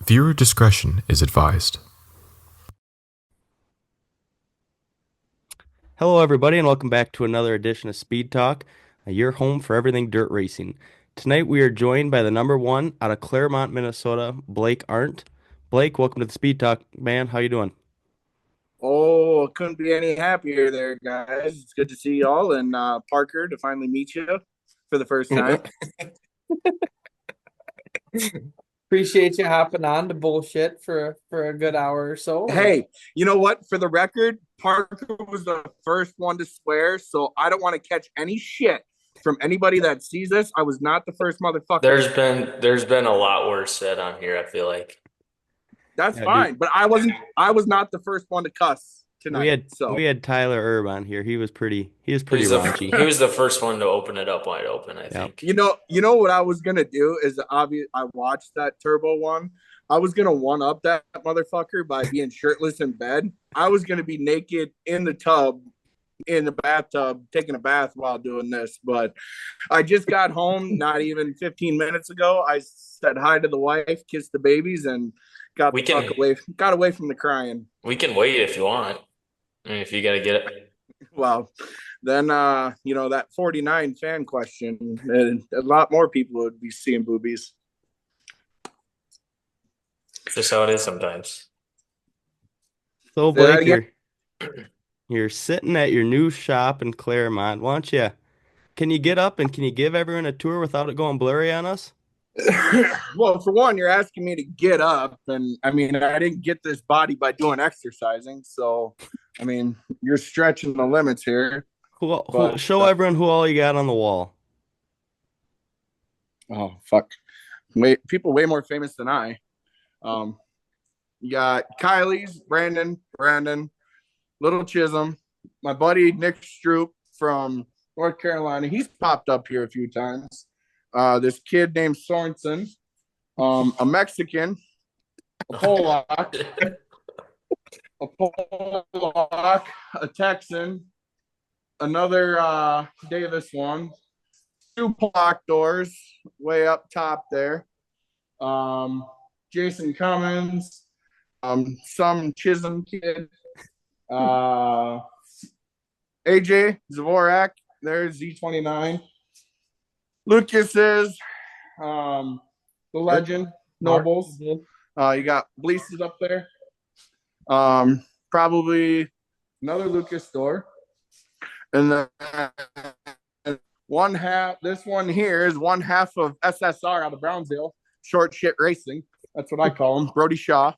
Viewer discretion is advised. Hello, everybody, and welcome back to another edition of Speed Talk, your home for everything dirt racing. Tonight, we are joined by the number one out of Claremont, Minnesota, Blake Arndt. Blake, welcome to the Speed Talk, man. How you doing? Oh, couldn't be any happier there, guys. It's good to see y'all and Parker to finally meet you for the first time. Appreciate you hopping on to bullshit for a good hour or so. Hey, you know what? For the record, Parker was the first one to swear, so I don't want to catch any shit from anybody that sees this. I was not the first motherfucker. There's been a lot worse said on here, I feel like. That's Yeah, dude, fine, but I was not the first one to cuss we tonight. had So we had Tyler Erb on here. He was pretty raunchy. He was the first one to open it up wide open, I Yeah. think. you know what I was gonna do is obvious. I watched that Turbo one. I was gonna one up that motherfucker by being shirtless in bed. I was gonna be naked in the tub, in the bathtub, taking a bath while doing this. But I just got home not even 15 minutes ago. I said hi to the wife, kissed the babies, and got We the fuck can away. Got away from the crying. we can wait if you want. I mean, if you gotta get it. Well, then that 49 fan question, and a lot more people would be seeing boobies. It's just how it is sometimes. So, Say that Blake, again. you're sitting at your new shop in Claremont. Why don't you? Can you get up and can you give everyone a tour without it going blurry on us? Well, for one, you're asking me to get up, and I mean, I didn't get this body by doing exercising, so I mean, you're stretching the limits here. Who But show everyone who all you got on the wall. oh fuck, wait, people way more famous than I. Um, you got Kylie's, Brandon, Little Chisholm, my buddy Nick Stroop from North Carolina. He's popped up here a few times. This kid named Sorensen, a Mexican, a Polak, a Texan, another Davis one, two Polak doors way up top there. Jason Cummins, some Chisholm kid, AJ Zavorak, there's Z29. Lucas is the legend, Nobles. You got Bleases up there. Probably another Lucas store. And then one half, this one here is one half of SSR out of Brownsville, short shit racing. That's what I call him, Brody Shaw.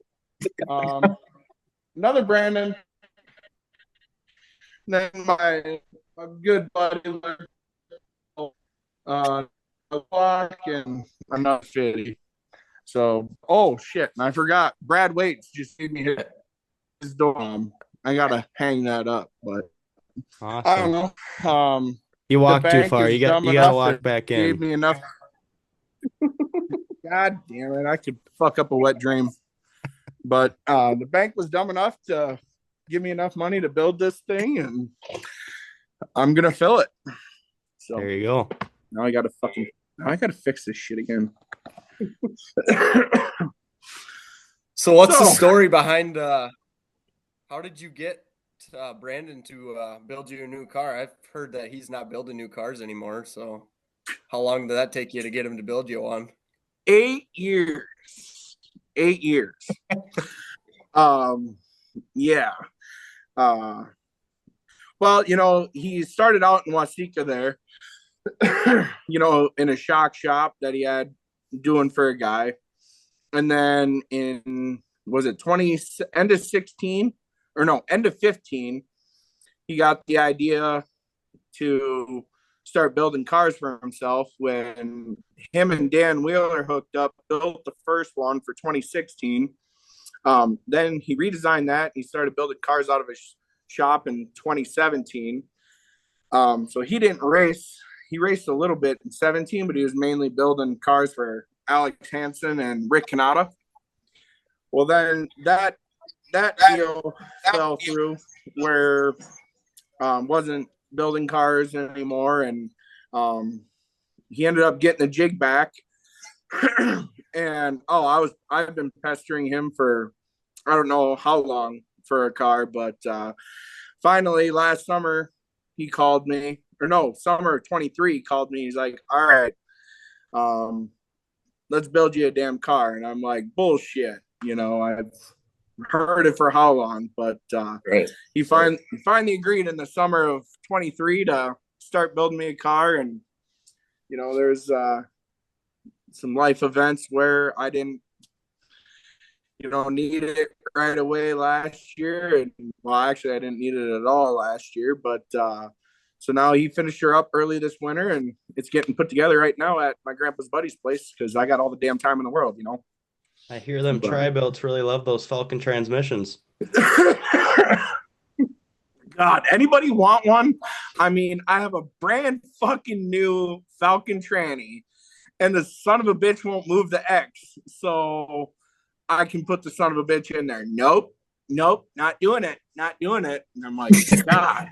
Another Brandon. Then my good buddy, Block and another Fitty. So, oh shit, and I forgot. Brad Waits just gave me his door. I gotta hang that up, but I don't Awesome. know. You The walked too bank far. is dumb You gotta enough. walk It back gave in. me enough. God damn it! I could fuck up a wet dream. But the bank was dumb enough to give me enough money to build this thing, and I'm gonna fill it. So There you go. now I gotta fix this shit again. So what's the So story behind how did you get Brandon to build you a new car? I've heard that he's not building new cars anymore. So how long did that take you to get him to build you one? 8 years. 8 years. Yeah. Uh well, he started out in Wasika there, in a shock shop that he had doing for a guy. And then in was it 20 end of 16 or no, end of 15, he got the idea to start building cars for himself when him and Dan Wheeler hooked up, built the first one for 2016. Then he redesigned that. He started building cars out of his shop in 2017. So he didn't race. He raced a little bit in 17, but he was mainly building cars for Alex Hansen and Rick Canada. Well, then that deal fell through where wasn't building cars anymore, and he ended up getting the jig back And I've been pestering him for I don't know how long for a car, but finally last summer he called me, or no, summer of 23 called me. He's like, all right, let's build you a damn car. And I'm like, bullshit. I've heard it for how long, but Right. he finally agreed in the summer of 23 to start building me a car. And there's some life events where I didn't need it right away last year. And well, actually I didn't need it at all last year, but so now he finished her up early this winter, and it's getting put together right now at my grandpa's buddy's place because I got all the damn time in the world. I hear them tri-belts really love those Falcon transmissions. God, anybody want one? I mean, I have a brand fucking new Falcon tranny, and the son of a bitch won't move the X, so I can put the son of a bitch in there. Nope, not doing it. And I'm like, God.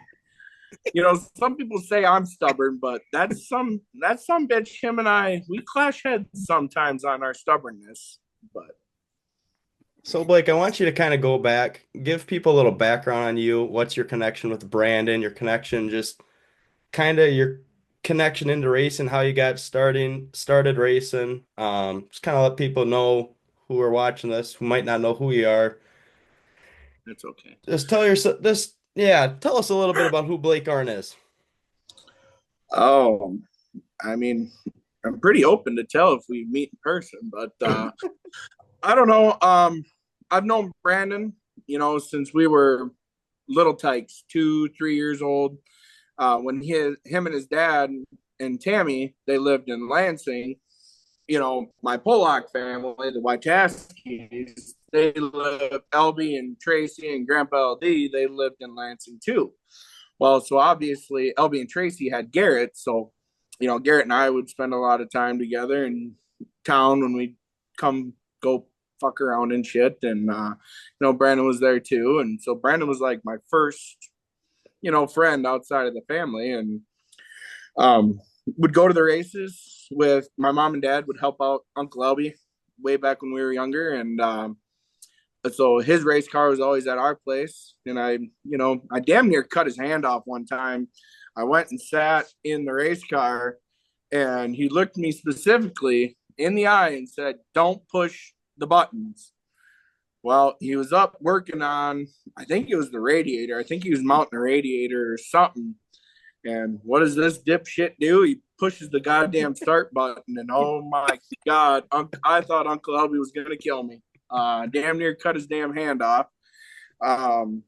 Some people say I'm stubborn, but that's some bitch. Him and I, we clash heads sometimes on our stubbornness. But So Blake, I want you to kind of go back, give people a little background on you. What's your connection with Brandon? Your connection, just kind of your connection into racing, how you got started racing. Just kind of let people know who are watching this, who might not know who you are. that's okay. Just tell us a little bit about who Blake Arndt is. Oh, I mean, I'm pretty open to tell if we meet in person, but I don't know. I've known Brandon, since we were little tykes, 2-3 years old. When him and his dad and Tammy, they lived in Lansing. My Pollock family, the Wojtaskis, they lived, Elby and Tracy and Grandpa LD, they lived in Lansing too. Well, so obviously Elby and Tracy had Garrett. So, Garrett and I would spend a lot of time together in town when we'd come go fuck around and shit. And, Brandon was there too. And so Brandon was like my first, friend outside of the family. And would go to the races with my mom and dad, would help out Uncle Elby way back when we were younger. And so his race car was always at our place. And I damn near cut his hand off one time. I went and sat in the race car, and he looked me specifically in the eye and said, "Don't push the buttons." Well, he was up working on, I think it was the radiator. I think he was mounting a radiator or something. And what does this dipshit do? He pushes the goddamn start button, and oh my God, I thought Uncle Elby was going to kill me. Damn near cut his damn hand off. So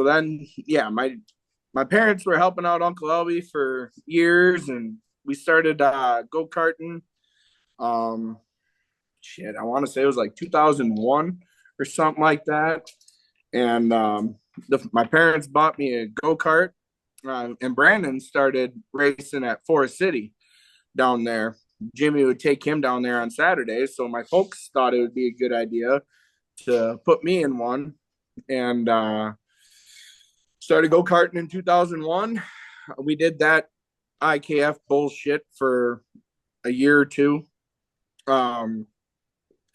then, yeah, my parents were helping out Uncle Elby for years, and we started go-karting. I want to say it was like 2001 or something like that. And my parents bought me a go-kart. And Brandon started racing at Forest City down there. Jimmy would take him down there on Saturdays. So my folks thought it would be a good idea to put me in one, and started go-karting in 2001. We did that IKF bullshit for a year or two. And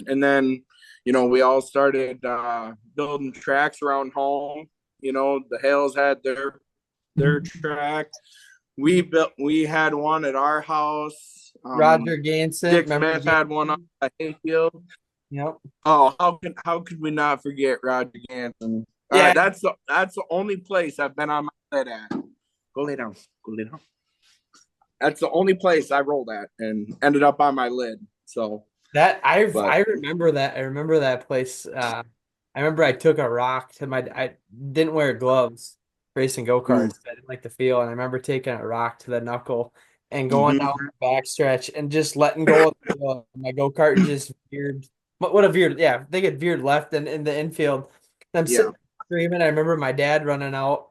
then, we all started building tracks around home. The Hales had their track. We had one at our house. Roger Gainson. Dick Smith had one on the hayfield. Yep. Oh, how could we not forget Roger Gainson? Yeah. That's the only place I've been on my lid at. Go lay down. That's the only place I rolled at and ended up on my lid. So I remember that. I remember that place. I remember I took a rock to I didn't wear gloves racing go-karts. I didn't like the feel, and I remember taking a rock to the knuckle and going down the backstretch and just letting go of my go-kart and just veered. What a veered, yeah, they get veered left and in the infield. And I'm sitting screaming. I remember my dad running out,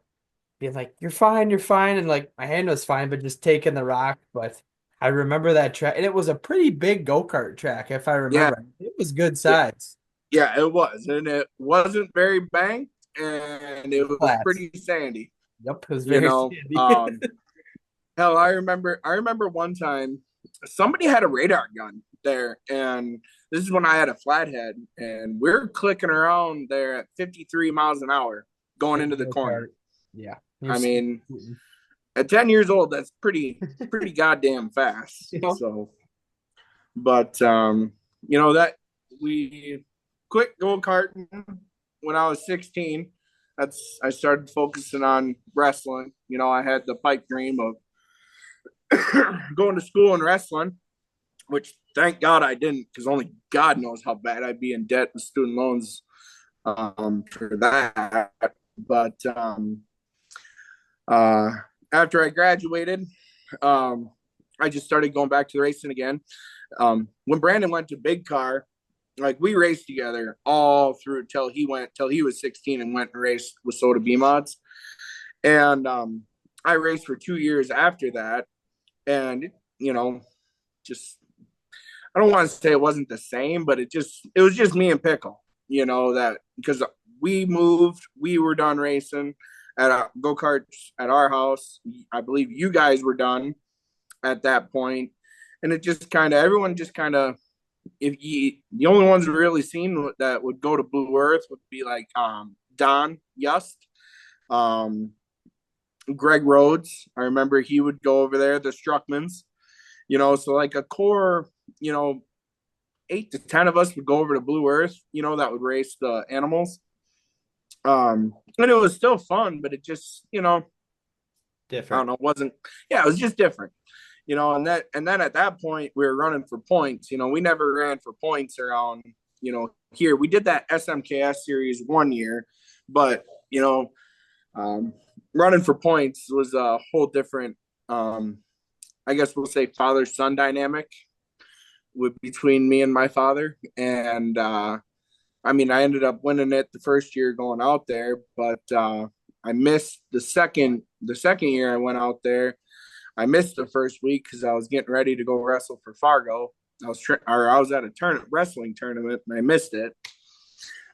being like, you're fine. And like my hand was fine, but just taking the rock. But I remember that track, and it was a pretty big go-kart track, if I remember. Yeah. It was good size. Yeah, it was. And it wasn't very banked, and it was Flat. Pretty sandy. Yep, it was very sandy. Hell, I remember one time somebody had a radar gun there, and this is when I had a flathead, and we're clicking around there at 53 miles an hour going into the corner. Yeah. I mean, at 10 years old, that's pretty goddamn fast. Yeah. So, but that we quit go-karting when I was 16. I started focusing on wrestling. I had the pipe dream of going to school and wrestling, which thank God I didn't, because only God knows how bad I'd be in debt with student loans for that. But after I graduated, I just started going back to the racing again. When Brandon went to Big Car, like we raced together all through till he was 16 and went and raced with Soda B mods. And I raced for 2 years after that. And, just, I don't want to say it wasn't the same, but it was just me and Pickle, that because we were done racing at go-karts at our house. I believe you guys were done at that point. And it just everyone just the only ones we really seen that would go to Blue Earth would be like Don Yust, Greg Rhodes. I remember he would go over there, the Struckmans, so like a core, 8 to 10 of us would go over to Blue Earth, that would race the animals. And it was still fun, but it just, different. I don't know, it was just different. And then at that point we were running for points. We never ran for points around, here. We did that SMKS series 1 year, but running for points was a whole different, I guess we'll say father-son dynamic between me and my father. And I ended up winning it the first year going out there, but I missed the second year I went out there. I missed the first week because I was getting ready to go wrestle for Fargo. I was at a wrestling tournament and I missed it.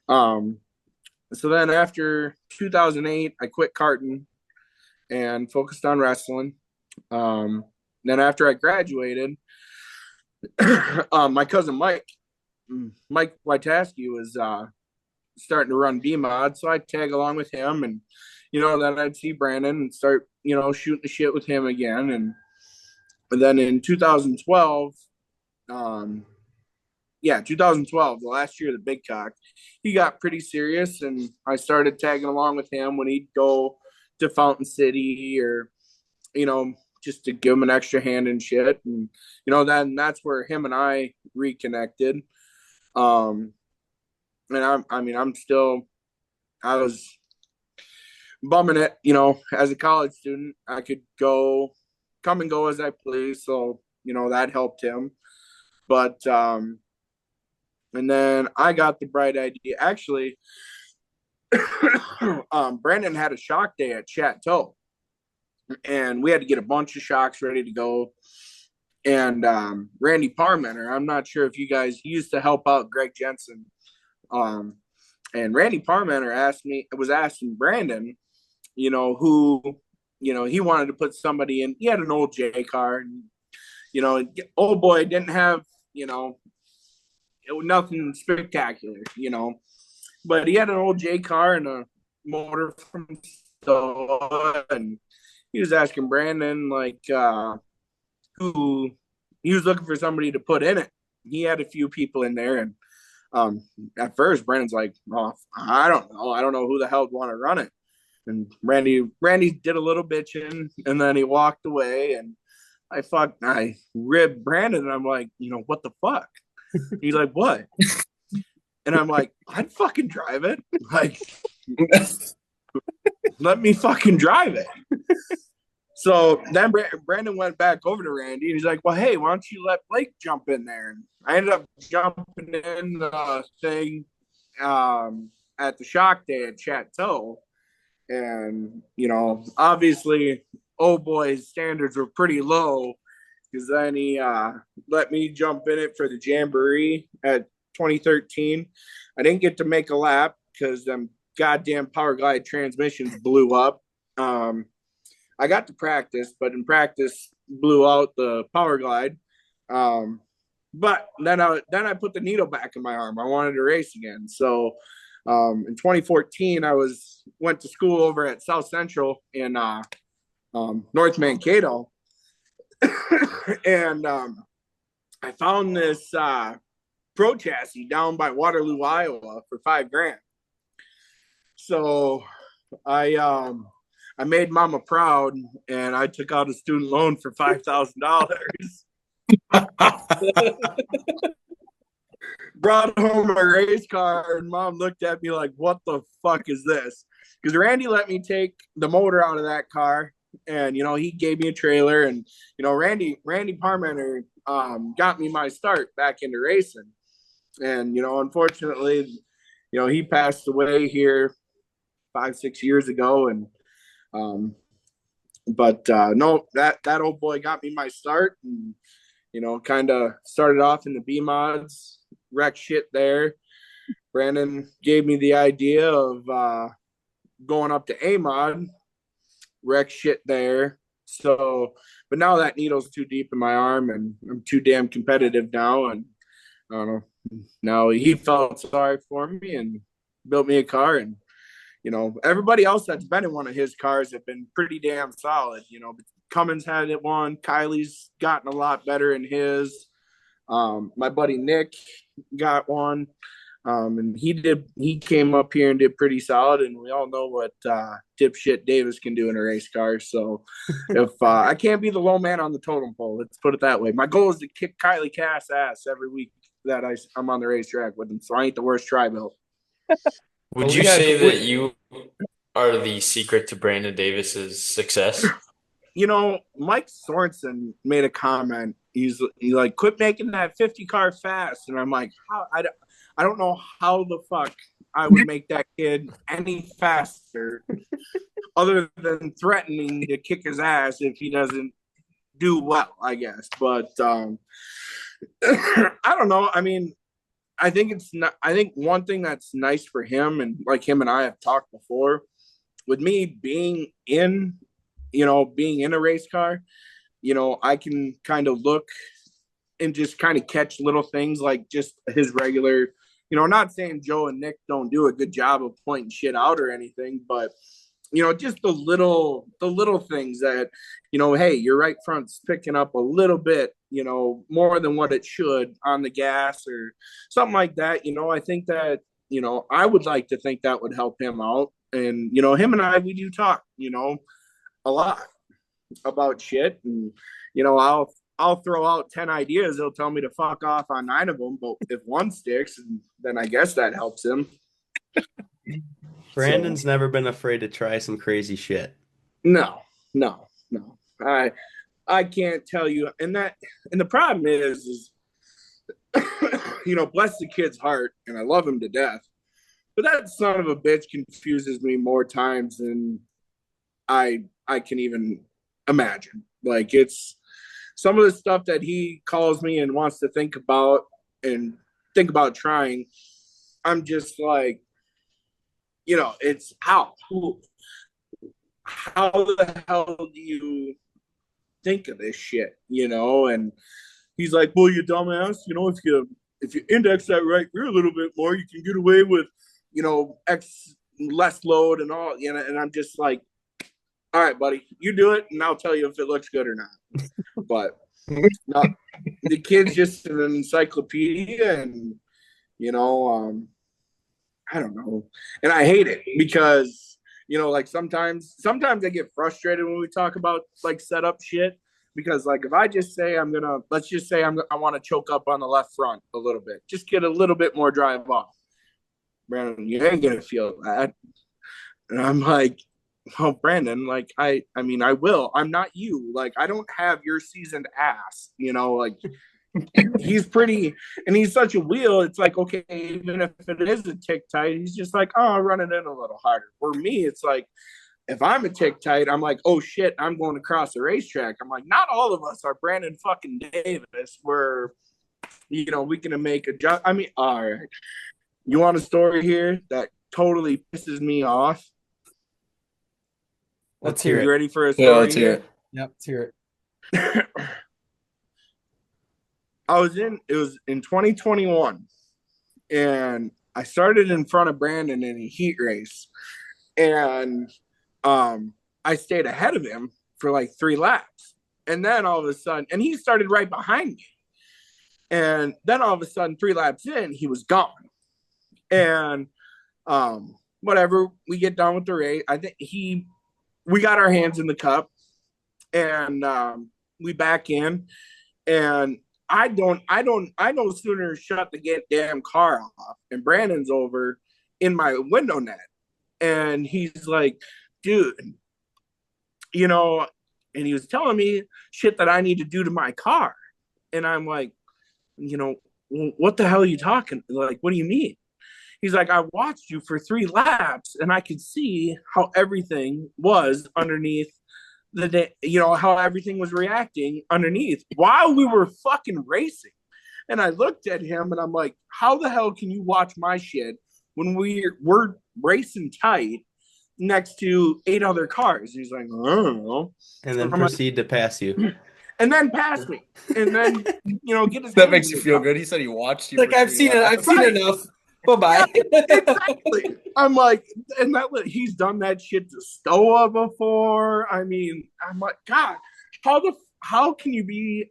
So then after 2008, I quit karting and focused on wrestling. Then after I graduated, my cousin Mike Witaski was starting to run B-Mod, so I'd tag along with him, and then I'd see Brandon and start shooting the shit with him again. And then in 2012, 2012, the last year of the Big Cock, he got pretty serious, and I started tagging along with him when he'd go to Fountain City or just to give him an extra hand and shit. And then that's where him and I reconnected. And I was bumming it, as a college student. I could come and go as I please, so that helped him. But and then I got the bright idea. Actually, Brandon had a shock day at Chateau, and we had to get a bunch of shocks ready to go. And Randy Parmenter, I'm not sure if you guys used to help out Greg Jensen. And Randy Parmenter was asking Brandon, who, he wanted to put somebody in. He had an old J car, and, old boy didn't have, nothing spectacular, but he had an old J car and a motor from Stowe, and he was asking Brandon, like, who he was looking for somebody to put in it. He had a few people in there, and at first Brandon's like, oh, I don't know who the hell would want to run it. And Randy did a little bitching, and then he walked away, and I ribbed Brandon, and I'm like, what the fuck? He's like, what? And I'm like, I'd fucking drive it. Like, let me fucking drive it. So then Brandon went back over to Randy, and he's like, well, hey, why don't you let Blake jump in there? And I ended up jumping in the thing at the shock day at Chateau. And, obviously, old boy's standards were pretty low, because then he let me jump in it for the Jamboree at 2013. I didn't get to make a lap because them goddamn Power Glide transmissions blew up. I got to practice, but in practice blew out the Power Glide. But then I put the needle back in my arm. I wanted to race again. So in 2014, I went to school over at South Central in North Mankato, and I found this pro chassis down by Waterloo, Iowa for $5,000. So I made mama proud, and I took out a student loan for $5,000. Brought home a race car, and mom looked at me like, what the fuck is this? Because Randy let me take the motor out of that car, and he gave me a trailer, and Randy Parmenter got me my start back into racing. And unfortunately, he passed away here 5-6 years ago, and no, that old boy got me my start, and kind of started off in the B mods, wreck shit there. Brandon gave me the idea of going up to A mod, wreck shit there. So, but now that needle's too deep in my arm, and I'm too damn competitive now. And I don't know. Now he felt sorry for me and built me a car. And everybody else that's been in one of his cars have been pretty damn solid. Cummins had it one. Kylie's gotten a lot better in his. My buddy Nick got one. And he came up here and did pretty solid, and we all know what dipshit Davis can do in a race car. So if I can't be the low man on the totem pole, let's put it that way. My goal is to kick Kylie Cass ass every week that I'm on the racetrack with him, so I ain't the worst tri-built. Would you say that you are the secret to Brandon Davis's success? Mike Sorensen made a comment. He's like, quit making that 50 car fast. And I'm like, I don't know how the fuck I would make that kid any faster other than threatening to kick his ass if he doesn't do well, I guess. But I don't know. I mean, I think one thing that's nice for him, and like him and I have talked before, with me being in a race car, I can kind of look and just kind of catch little things like just his regular, not saying Joe and Nick don't do a good job of pointing shit out or anything, but just the little things that, hey, your right front's picking up a little bit, more than what it should on the gas or something like that. I think that, I would like to think that would help him out. And, him and I, we do talk, a lot about shit. And, I'll throw out 10 ideas. He'll tell me to fuck off on 9 of them. But if one sticks, then I guess that helps him. Brandon's never been afraid to try some crazy shit. No. I can't tell you. And the problem is bless the kid's heart, and I love him to death. But that son of a bitch confuses me more times than I can even imagine. Like, it's some of the stuff that he calls me and wants to think about trying. I'm just like, it's how the hell do you think of this shit, And he's like, well, you dumbass, if you index that right rear a little bit more, you can get away with, less load and all, and I'm just like, all right, buddy, you do it, and I'll tell you if it looks good or not. But no, the kid's just an encyclopedia, and I don't know, and I hate it because like sometimes I get frustrated when we talk about like setup shit, because like if I just say let's just say I want to choke up on the left front a little bit, just get a little bit more drive off, Brandon, you ain't gonna feel that. And I'm like, oh, Brandon, like I mean, I will. I'm not you. Like, I don't have your seasoned ass, like he's pretty, and he's such a wheel. It's like, okay, even if it is a tick tight, he's just like, oh, I'll run it in a little harder. For me, it's like, if I'm a tick tight, I'm like, oh shit, I'm going across the racetrack. I'm like, not all of us are Brandon fucking Davis. We're, we can make a job. I mean, all right. You want a story here that totally pisses me off? Let's hear it. You ready for a story? Yeah, let's hear it. Yep, let's hear it. it was in 2021, and I started in front of Brandon in a heat race, and I stayed ahead of him for like 3 laps. And then all of a sudden, and he started right behind me. And then all of a sudden, 3 laps in, he was gone. And whatever, we get done with the race. I think we got our hands in the cup, and we back in, and I no sooner shut the damn car off, and Brandon's over in my window net, and he's like, dude, and he was telling me shit that I need to do to my car, and I'm like, what the hell are you talking? Like, what do you mean? He's like, I watched you for 3 laps, and I could see how everything was underneath the day, how everything was reacting underneath while we were fucking racing. And I looked at him and I'm like, how the hell can you watch my shit when we're racing tight next to 8 other cars? He's like, I don't know. And then proceed to pass you. And then pass me. And then, get his That makes you feel good. He said he watched you. Like, I've seen it. I've seen enough. Bye-bye. Exactly. I'm like, and he's done that shit to Stoa before. I mean, I'm like, God, how can you be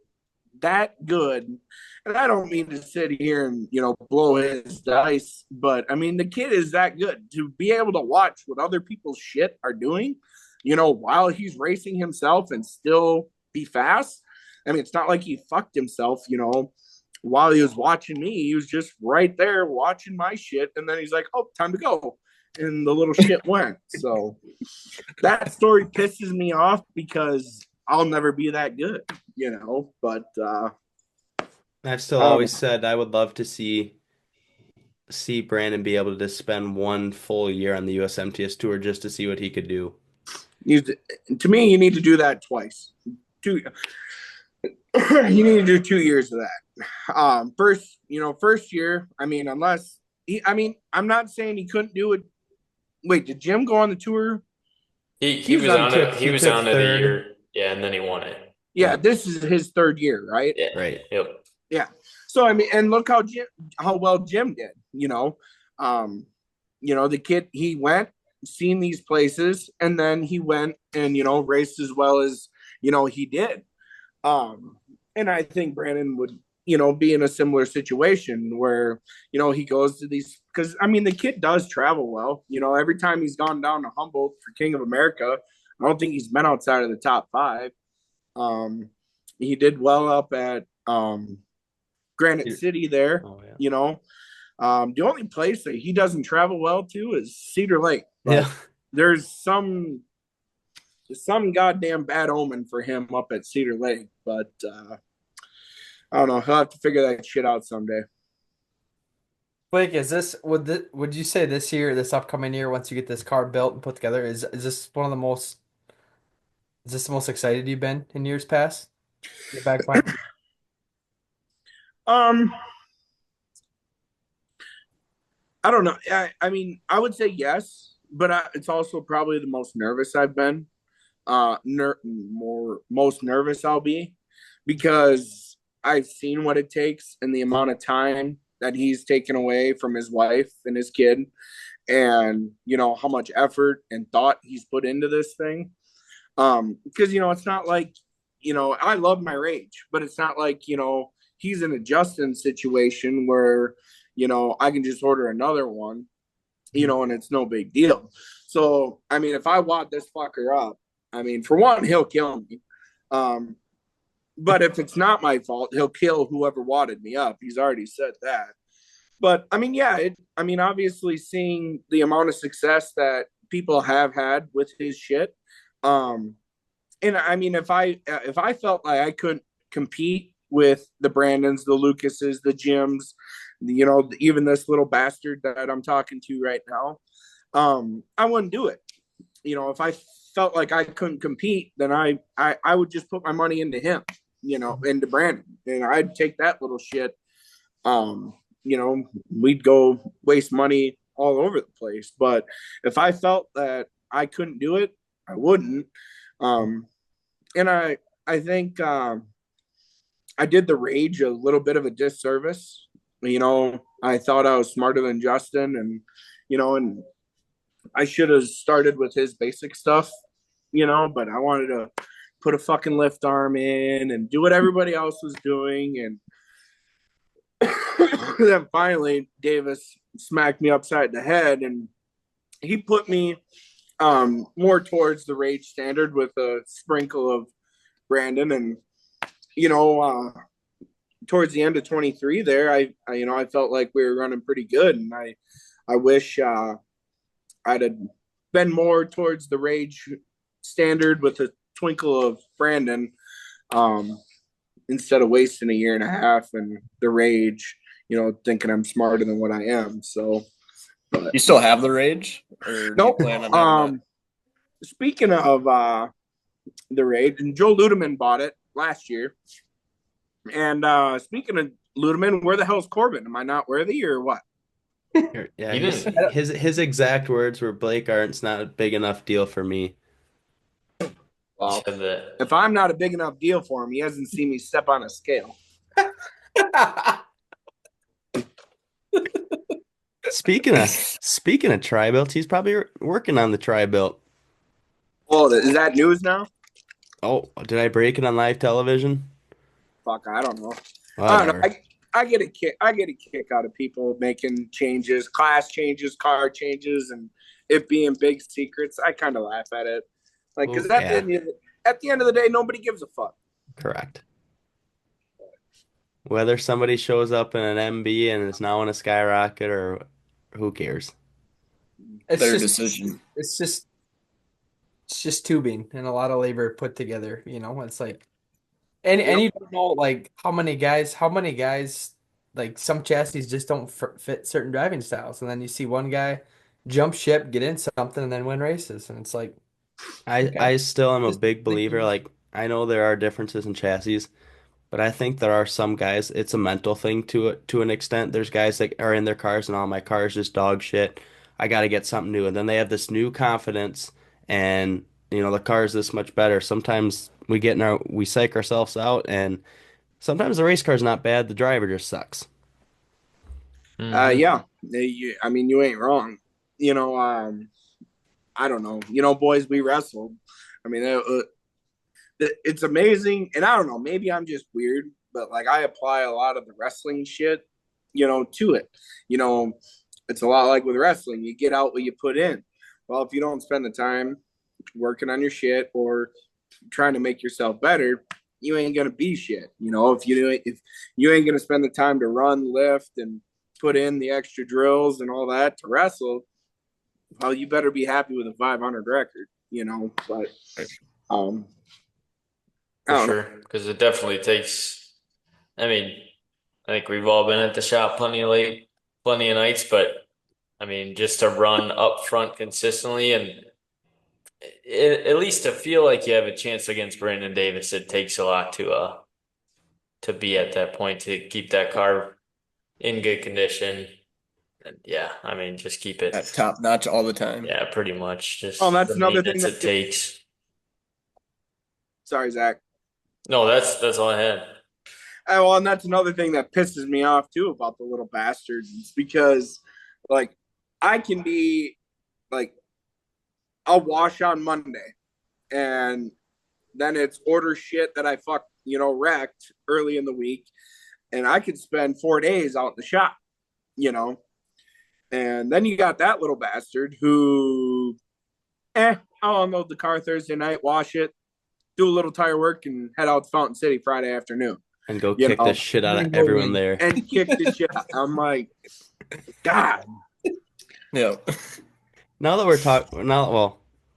that good? And I don't mean to sit here and blow his dice, but I mean the kid is that good to be able to watch what other people's shit are doing, while he's racing himself and still be fast. I mean, it's not like he fucked himself, while he was watching me. He was just right there watching my shit, and then he's like, oh, time to go, and the little shit went. So that story pisses me off because I'll never be that good, but I've still always said I would love to see Brandon be able to spend one full year on the USMTS tour just to see what he could do. To me, you need to do that twice. You need to do 2 years of that. First year, I mean, I'm not saying he couldn't do it. Wait, did Jim go on the tour? He was on it. He was on it a year. Yeah, and then he won it. Yeah, this is his 3rd year, right? Yeah. Right. Yep. Yeah. So I mean, and look how well Jim did. The kid, he went, seen these places, and then he went and raced as well as he did. And I think Brandon would be in a similar situation where he goes to these, because I mean the kid does travel well. Every time he's gone down to Humboldt for King of America, I don't think he's been outside of the top 5. He did well up at Granite City there. Oh, yeah. The only place that he doesn't travel well to is Cedar Lake. Yeah. There's some goddamn bad omen for him up at Cedar Lake, but I don't know. He'll have to figure that shit out someday. Blake, would you say this upcoming year, once you get this car built and put together, is this the most excited you've been in years past? Get back by. I don't know. I mean, I would say yes, but it's also probably the most nervous I've been. Most nervous I'll be, because I've seen what it takes and the amount of time that he's taken away from his wife and his kid, and how much effort and thought he's put into this thing. Because it's not like I love my rage, but it's not like he's in a Justin situation where I can just order another one, and it's no big deal. So I mean, if I wad this fucker up, I mean, for one, he'll kill me. But if it's not my fault, he'll kill whoever wadded me up. He's already said that. But I mean, yeah, obviously seeing the amount of success that people have had with his shit. And I mean, if I felt like I couldn't compete with the Brandons, the Lucases, the Jims, even this little bastard that I'm talking to right now, I wouldn't do it. If I felt like I couldn't compete, then I would just put my money into him, into Brandon, and I'd take that little shit. We'd go waste money all over the place. But if I felt that I couldn't do it, I wouldn't. And I think I did the Rage a little bit of a disservice. I thought I was smarter than Justin, and I should have started with his basic stuff, but I wanted to put a fucking lift arm in and do what everybody else was doing. And then finally, Davis smacked me upside the head, and he put me more towards the Rage standard with a sprinkle of Brandon. And, towards the end of 23 there, I felt like we were running pretty good. And I wish I'd have been more towards the Rage standard with a twinkle of Brandon, instead of wasting a year and a half and the Rage, thinking I'm smarter than what I am. So, but You still have the Rage? Or nope. do you plan on having Speaking of the Rage, and Joe Ludeman bought it last year. And speaking of Ludeman, where the hell's Corbin? Am I not worthy or what? Yeah, He his, didn't. his exact words were Blake Arndt's not a big enough deal for me. Well, Said that. if I'm not a big enough deal for him, he hasn't seen me step on a scale. Speaking of tri-built, he's probably working on the tri-built. Oh, is that news now? Oh, did I break it on live television? Fuck, I don't know. Whatever. I don't know. I get a kick out of people making changes, class changes, car changes, and it being big secrets. I kind of laugh at it, like, because at the end of the day, nobody gives a fuck. Correct. Whether somebody shows up in an MB and is now in a Skyrocket, or who cares? It's their just decision? it's just tubing and a lot of labor put together. It's like, and you don't know like how many guys like some chassis just don't fit certain driving styles, and then you see one guy jump ship, get in something, and then win races, and it's like, I still am a Just big believer. thinking- Like, I know there are differences in chassis, but I think there are some guys, it's a mental thing to an extent. There's guys that are in their cars and, oh, my car is just dog shit. I got to get something new. And then they have this new confidence, and the car is this much better. Sometimes we psych ourselves out, and sometimes the race car is not bad. The driver just sucks. Yeah, I mean, you ain't wrong. I don't know. Boys, we wrestled. I mean, it's amazing. And I don't know, maybe I'm just weird, but like I apply a lot of the wrestling shit, to it. It's a lot like with wrestling. You get out what you put in. Well, if you don't spend the time working on your shit or trying to make yourself better, you ain't gonna be shit. If you ain't gonna spend the time to run, lift, and put in the extra drills and all that to wrestle, well, you better be happy with a 500 record. But For sure, because it definitely takes. I mean, I think we've all been at the shop plenty of nights, but I mean, just to run up front consistently and at least to feel like you have a chance against Brandon Davis, it takes a lot to be at that point, to keep that car in good condition. And yeah, I mean, just keep it At top notch all the time. Yeah, pretty much. Just that's the another thing maintenance it takes. Sorry, Zach. No, that's all I had. Well, and that's another thing that pisses me off too about the little bastards, is because, like, I can be like, I'll wash on Monday, and then it's order shit that I wrecked early in the week, and I could spend 4 days out in the shop, and then you got that little bastard who, I'll unload the car Thursday night, wash it, do a little tire work, and head out to Fountain City Friday afternoon. And go kick the shit out of everyone there. And kick the shit out. I'm like, God. Yeah. Now that we're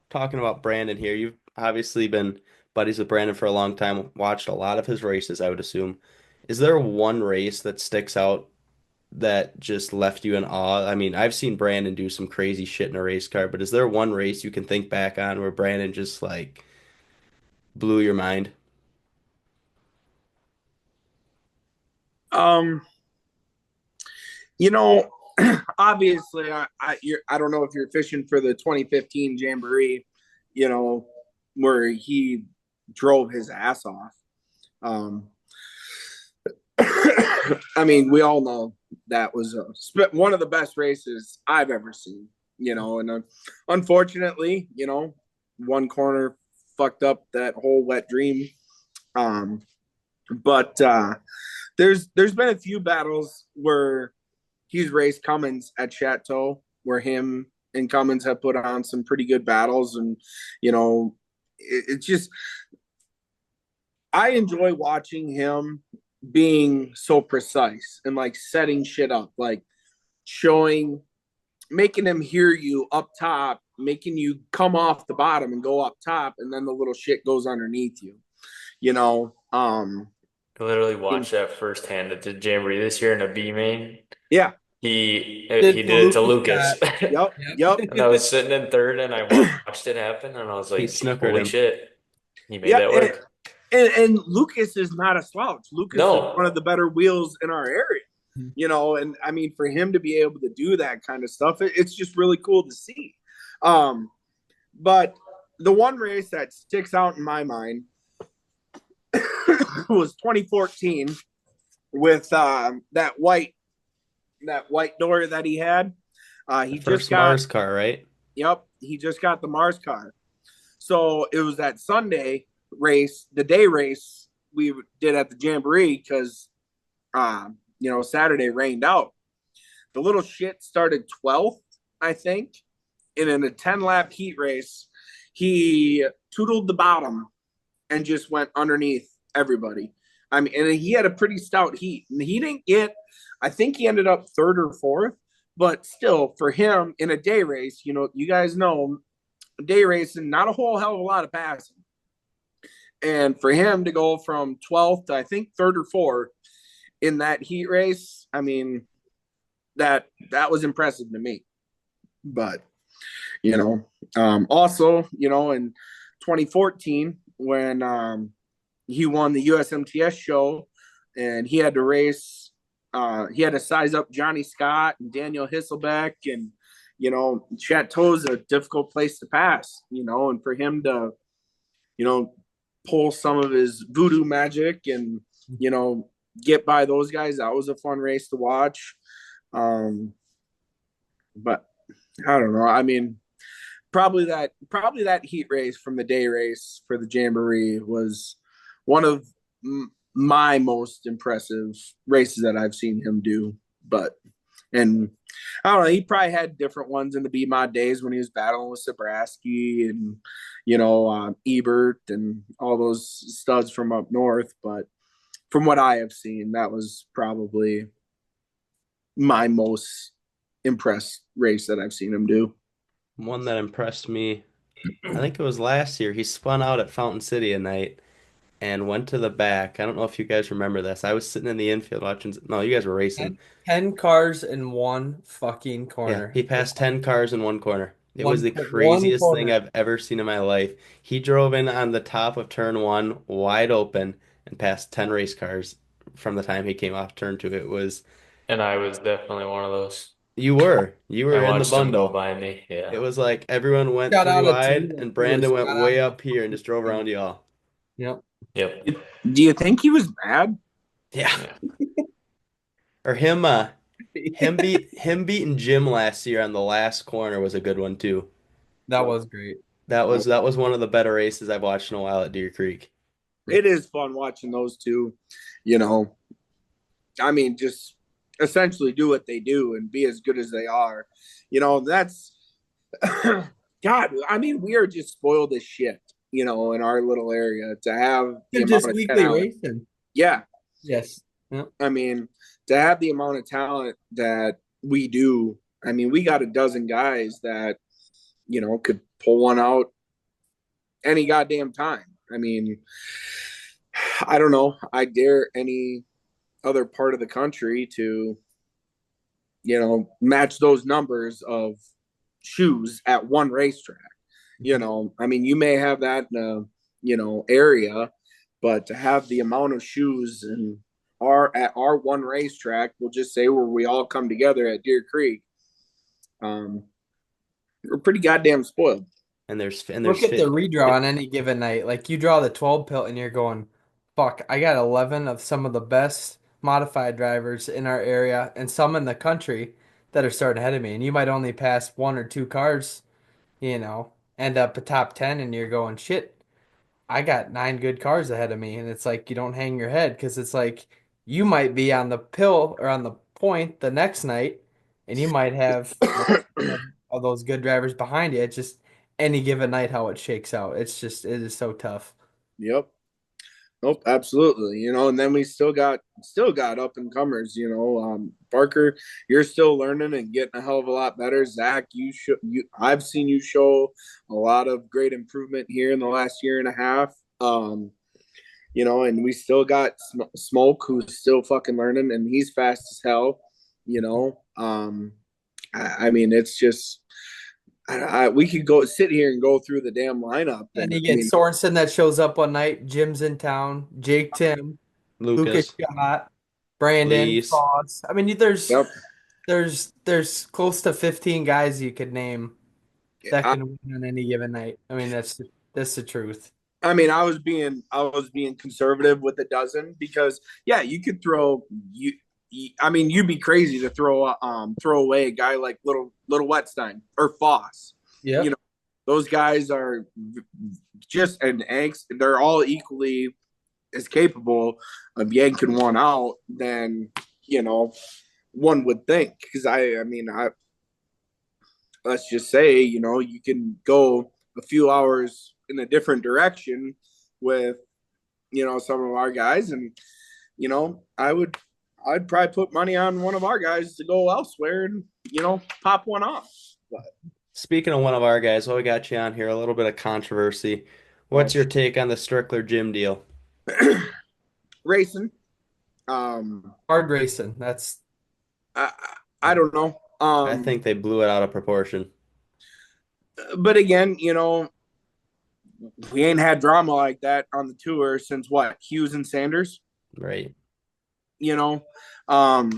talking about Brandon here, you've obviously been buddies with Brandon for a long time, watched a lot of his races, I would assume. Is there one race that sticks out that just left you in awe? I mean, I've seen Brandon do some crazy shit in a race car, but is there one race you can think back on where Brandon just like blew your mind? Obviously, I don't know if you're fishing for the 2015 Jamboree, where he drove his ass off. I mean, we all know that was one of the best races I've ever seen, and unfortunately, one corner fucked up that whole wet dream. Um, but there's been a few battles where he's raced Cummins at Chateau, where him and Cummins have put on some pretty good battles, and it's just I enjoy watching him being so precise and like setting shit up, like making him hear you up top, making you come off the bottom and go up top, and then the little shit goes underneath you. You know, I literally watched that firsthand at the Jamboree this year in a B main. Yeah. He Did did the it to Lucas Lucas. Yep. And I was sitting in third and I watched it happen and I was He like, snookered holy him. shit. He made Yeah, that work. and Lucas is not a slouch. Lucas No. is one of the better wheels in our area. And I mean, for him to be able to do that kind of stuff, it's just really cool to see. But the one race that sticks out in my mind was 2014 with that white door that he had. He First just got Mars car, right? Yep, he just got the Mars car. So it was that Sunday race, the day race we did at the Jamboree because Saturday rained out. The little shit started 12th, I think. And in a 10-lap heat race, he tootled the bottom and just went underneath everybody. I mean, and he had a pretty stout heat. And he didn't get, I think he ended up third or fourth. But still, for him in a day race, you guys know, day racing, not a whole hell of a lot of passing. And for him to go from 12th to, I think, third or fourth in that heat race, I mean, that was impressive to me. But, also, in 2014, when he won the USMTS show and he had to race, he had to size up Johnny Scott and Daniel Hisselbeck, and Chateau's a difficult place to pass, and for him to, pull some of his voodoo magic and, get by those guys, that was a fun race to watch. But I don't know. I mean, probably that heat race from the day race for the Jamboree was one of my most impressive races that I've seen him do. And I don't know, he probably had different ones in the B-Mod days when he was battling with Sabraski and, Ebert and all those studs from up north. But from what I have seen, that was probably my most impressed race that I've seen him do. One that impressed me, I think it was last year. He spun out at Fountain City a night and went to the back. I don't know if you guys remember this. I was sitting in the infield watching. No, you guys were racing. 10 cars in one fucking Yeah, corner. he passed 10 cars in one corner. It One was the one craziest thing corner. I've ever seen in my life. He drove in on the top of turn one, wide open, and passed 10 race cars from the time he came off turn two. It was, And I was definitely one of those. you were I in the watched him go bundle. by me. It Yeah. was like everyone went Got three out of two. wide, and It was Brandon went got way out up here and just drove of around you all. Yep. Yep. Do you think he was mad? Yeah. Yeah. Or him beating Jim last year on the last corner was a good one too. That was great. That was one of the better races I've watched in a while at Deer Creek. It is fun watching those two, I mean, just essentially do what they do and be as good as they are. That's God. I mean, we are just spoiled as shit, in our little area to have the amount Just of weekly talent. racing. Yeah, Yes. Yep. I mean, to have the amount of talent that we do. I mean, we got a dozen guys that could pull one out any goddamn time. I mean, I don't know. I dare any other part of the country to, match those numbers of shoes at one racetrack. I mean, you may have that in a, area, but to have the amount of shoes and at our one racetrack, we'll just say where we all come together at Deer Creek, we're pretty goddamn spoiled. And there's Look at the redraw on any given night. Like you draw the 12 pilt and you're going, fuck, I got 11 of some of the best modified drivers in our area and some in the country that are starting ahead of me. And you might only pass one or two cars, end up a top 10 and you're going, shit, I got nine good cars ahead of me. And it's like, you don't hang your head because it's like you might be on the pill or on the point the next night and you might have like 10 of those good drivers behind you. It's just any given night how it shakes out. It is so tough. Yep. Nope, absolutely. And then we still got up and comers. Barker, you're still learning and getting a hell of a lot better. Zach, I've seen you show a lot of great improvement here in the last year and a half. And we still got Smoke, who's still fucking learning, and he's fast as hell. It's just we could go sit here and go through the damn lineup. And you get Sorensen that shows up one night, Jim's in town, Jake Tim, Lucas Scott, Brandon, Lees. Foss. I mean, there's Yep. there's close to 15 guys you could name that can win on any given night. I mean, that's the truth. I mean, I was being conservative with a dozen because you could throw you. I mean, you'd be crazy to throw away a guy like little Wetstein or Foss. Yeah, those guys are just an angst. They're all equally as capable of yanking one out than one would think. Because let's just say you can go a few hours in a different direction with some of our guys, and I'd probably put money on one of our guys to go elsewhere and pop one off. But Speaking of one of our guys, while we got you on here, a little bit of controversy. What's your take on the Strickler Jim deal? Racing, hard racing. That's I don't know. I think they blew it out of proportion. But again, we ain't had drama like that on the tour since what, Hughes and Sanders? Right. I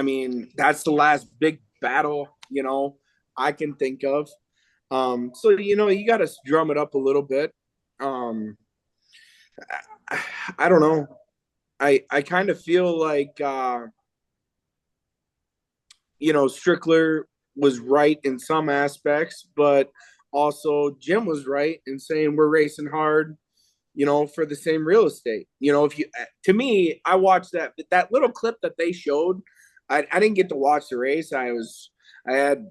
mean, that's the last big battle, I can think of. So, you got to drum it up a little bit. I don't know. I kind of feel like, Strickler was right in some aspects, but also Jim was right in saying we're racing hard, for the same real estate. To me, I watched that little clip that they showed. I didn't get to watch the race. I had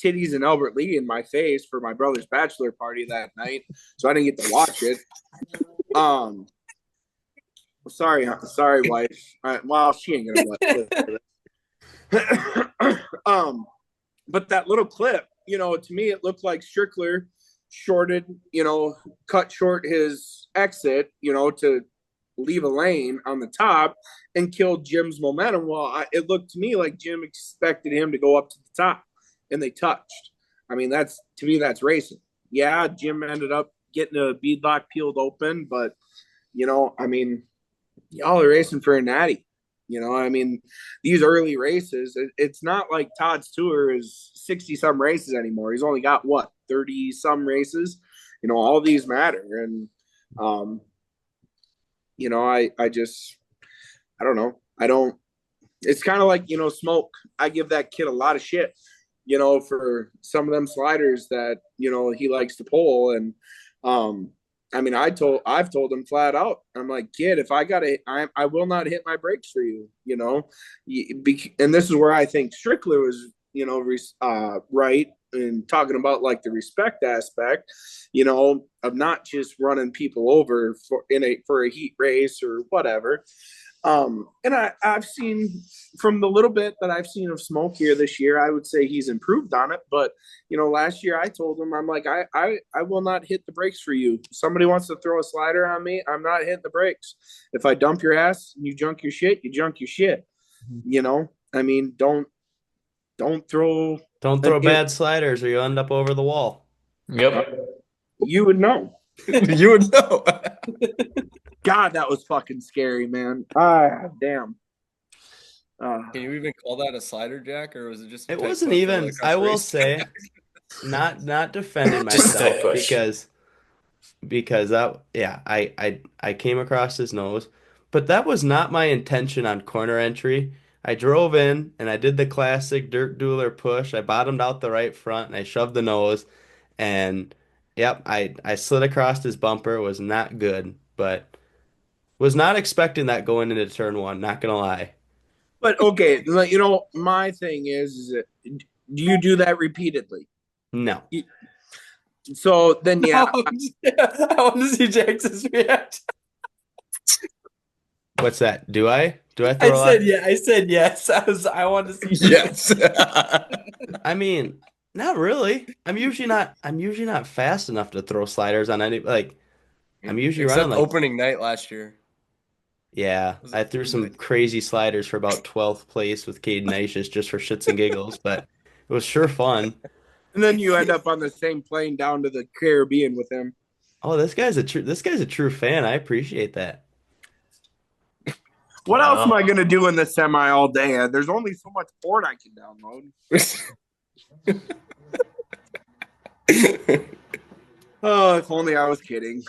titties and Albert Lee in my face for my brother's bachelor party that night, so I didn't get to watch it. Sorry, wife. Well, she ain't gonna watch it. But that little clip, to me, it looked like Strickler cut short his exit, to leave a lane on the top and killed Jim's momentum. Well, it looked to me like Jim expected him to go up to the top, and they touched. I mean, that's racing. Yeah, Jim ended up getting a beadlock peeled open, but y'all are racing for a natty. These early races, it's not like Todd's tour is 60-some races anymore. He's only got, 30-some races? All these matter. And, I don't know. It's kind of like, Smoke. I give that kid a lot of shit, for some of them sliders that, he likes to pull. And, I've told him flat out, I'm like, kid, if I will not hit my brakes for you, and this is where I think Strickler was, right in talking about like the respect aspect, of not just running people over for a heat race or whatever. And I've seen, from the little bit that I've seen of Smoke here this year, I would say he's improved on it. But, last year I told him, I'm like, I will not hit the brakes for you. If somebody wants to throw a slider on me, I'm not hitting the brakes. If I dump your ass and you junk your shit, you junk your shit. Don't throw bad sliders or you end up over the wall. Yep. You would know. You would know. God, that was fucking scary, man. Damn. Can you even call that a slider, Jack, or was it just? It wasn't even. I will say, not defending myself because that I came across his nose, But that was not my intention on corner entry. I drove in and I did the classic dirt dueler push. I bottomed out the right front and I shoved the nose and yep, I slid across his bumper. It was not good, but was not expecting that going into turn one, not gonna lie. But okay, my thing is that do you do that repeatedly? No. So then, yeah, I want to see Jackson's reaction. What's that? Do I throw a lot? I said yes. I wanted to see yes. I mean, not really. I'm usually not fast enough to throw sliders on any like I'm usually Except running like opening night last year. yeah, Was I it threw some nice? crazy sliders for about 12th place with Caden Isis just for shits and giggles, but it was sure fun. And then you end up on the same plane down to the Caribbean with him. Oh, this guy's a true fan. I appreciate that. What else am Wow. I gonna do in the semi all day? There's only so much porn I can download. Oh, if only I was kidding.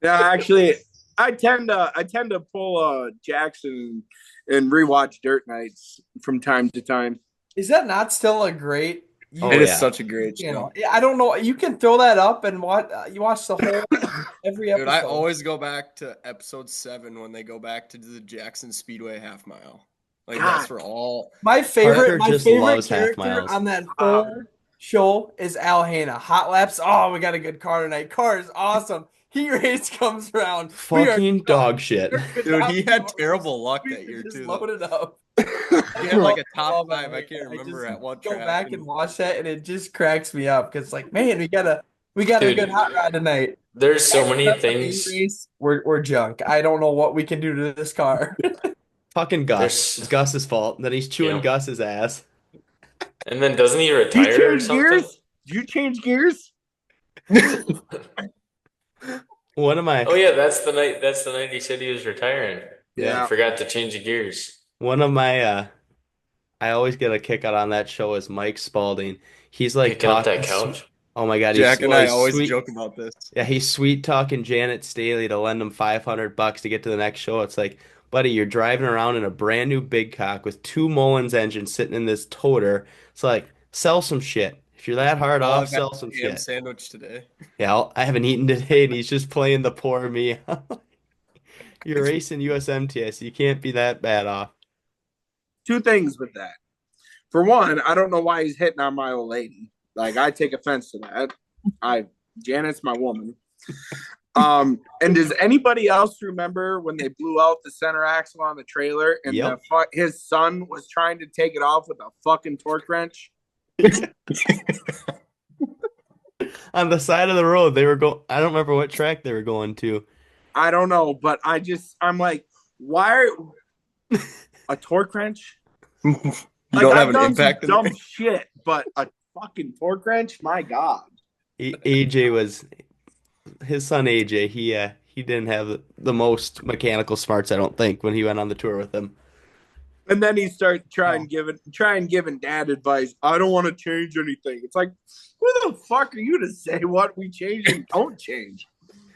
Yeah, actually, I tend to pull Jackson and rewatch Dirt Nights from time to time. Is that not still a great? Oh, It is yeah. such a great You know, show. I don't know. You can throw that up and watch. You watch the whole every Dude, I episode. always go back to episode 7 when they go back to the Jackson Speedway half mile. Like that's for all. My Parker favorite just character loves half character miles. on that whole show is Al Hanna. Hot laps. Oh, we got a good car tonight. Car is awesome. Heat race comes around. Fucking dog shit. Dude, he had terrible luck that year just too. loaded up. He had like a top Oh, my 5. I God. can't remember just at what go track. back and watch that, and it just cracks me up because, like, man, we got a Dude, good hot rod tonight. There's so many Heat things. race, we're junk. I don't know what we can do to this car. Fucking Gus. There's It's Gus's fault that he's chewing Yeah. Gus's ass. and then doesn't he Do you retire or change something? gears? Do you change gears? One of my Oh yeah, that's the night he said he was retiring. Yeah. He forgot to change the gears. one of my I always get a kick out on that show is Mike Spalding. He's like Picking up that talking couch. Oh my God, Jack and I he's always sweet. joke about this. Yeah, he's sweet talking Janet Staley to lend him $500 to get to the next show. It's like, buddy, you're driving around in a brand new big cock with two Mullins engines sitting in this toter. It's like, sell some shit. If you're that hard off, I've had sell a some ham shit. sandwich today. Yeah, I haven't eaten today, and he's just playing the poor me. You're racing USMTS. You can't be that bad off. Two things with that. For one, I don't know why he's hitting on my old lady. Like, I take offense to that. Janet's my woman. And does anybody else remember when they blew out the center axle on the trailer and Yep. his son was trying to take it off with a fucking torque wrench? On the side of the road, they were going. I don't remember what track they were going to. I don't know, but I'm like, why a torque wrench? You Like, don't I've have an done impact some in dumb there? shit, but a fucking torque wrench? My God. AJ was his son. AJ. He didn't have the most mechanical smarts, I don't think, when he went on the tour with him. And then he starts giving dad advice. I don't want to change anything. It's like, who the fuck are you to say what we change and don't change?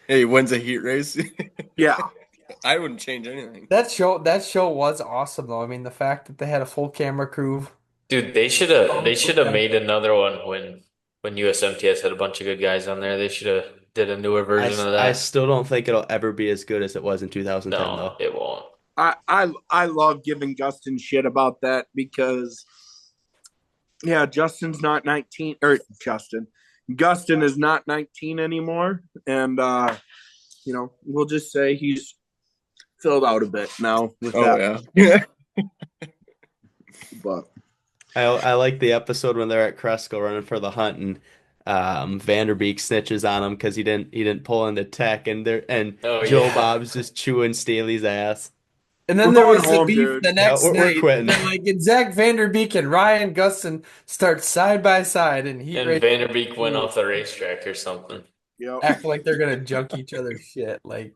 Hey, he wins a heat race. Yeah. I wouldn't change anything. That show was awesome though. I mean, the fact that they had a full camera crew. Dude, they should have made another one when USMTS had a bunch of good guys on there. They should have did a newer version of I that. still don't think it'll ever be as good as it was in 2010, No, though. it won't. I love giving Justin shit about that because, yeah, Justin's not 19, or Gustin is not 19 anymore. And, we'll just say he's filled out a bit now with that. Yeah. But I like the episode when they're at Cresco running for the hunt and Vanderbeek snitches on him because he didn't pull into tech and Oh, Joe yeah. Bob's just chewing Staley's ass. And then We're there going was the home, beef dude. the next Yeah, we're night. quitting. And then, like, and Zach Vanderbeek and Ryan Gustin start side by side and heat And race, Vanderbeek went off the racetrack or something. act like they're gonna junk each other's shit. Like,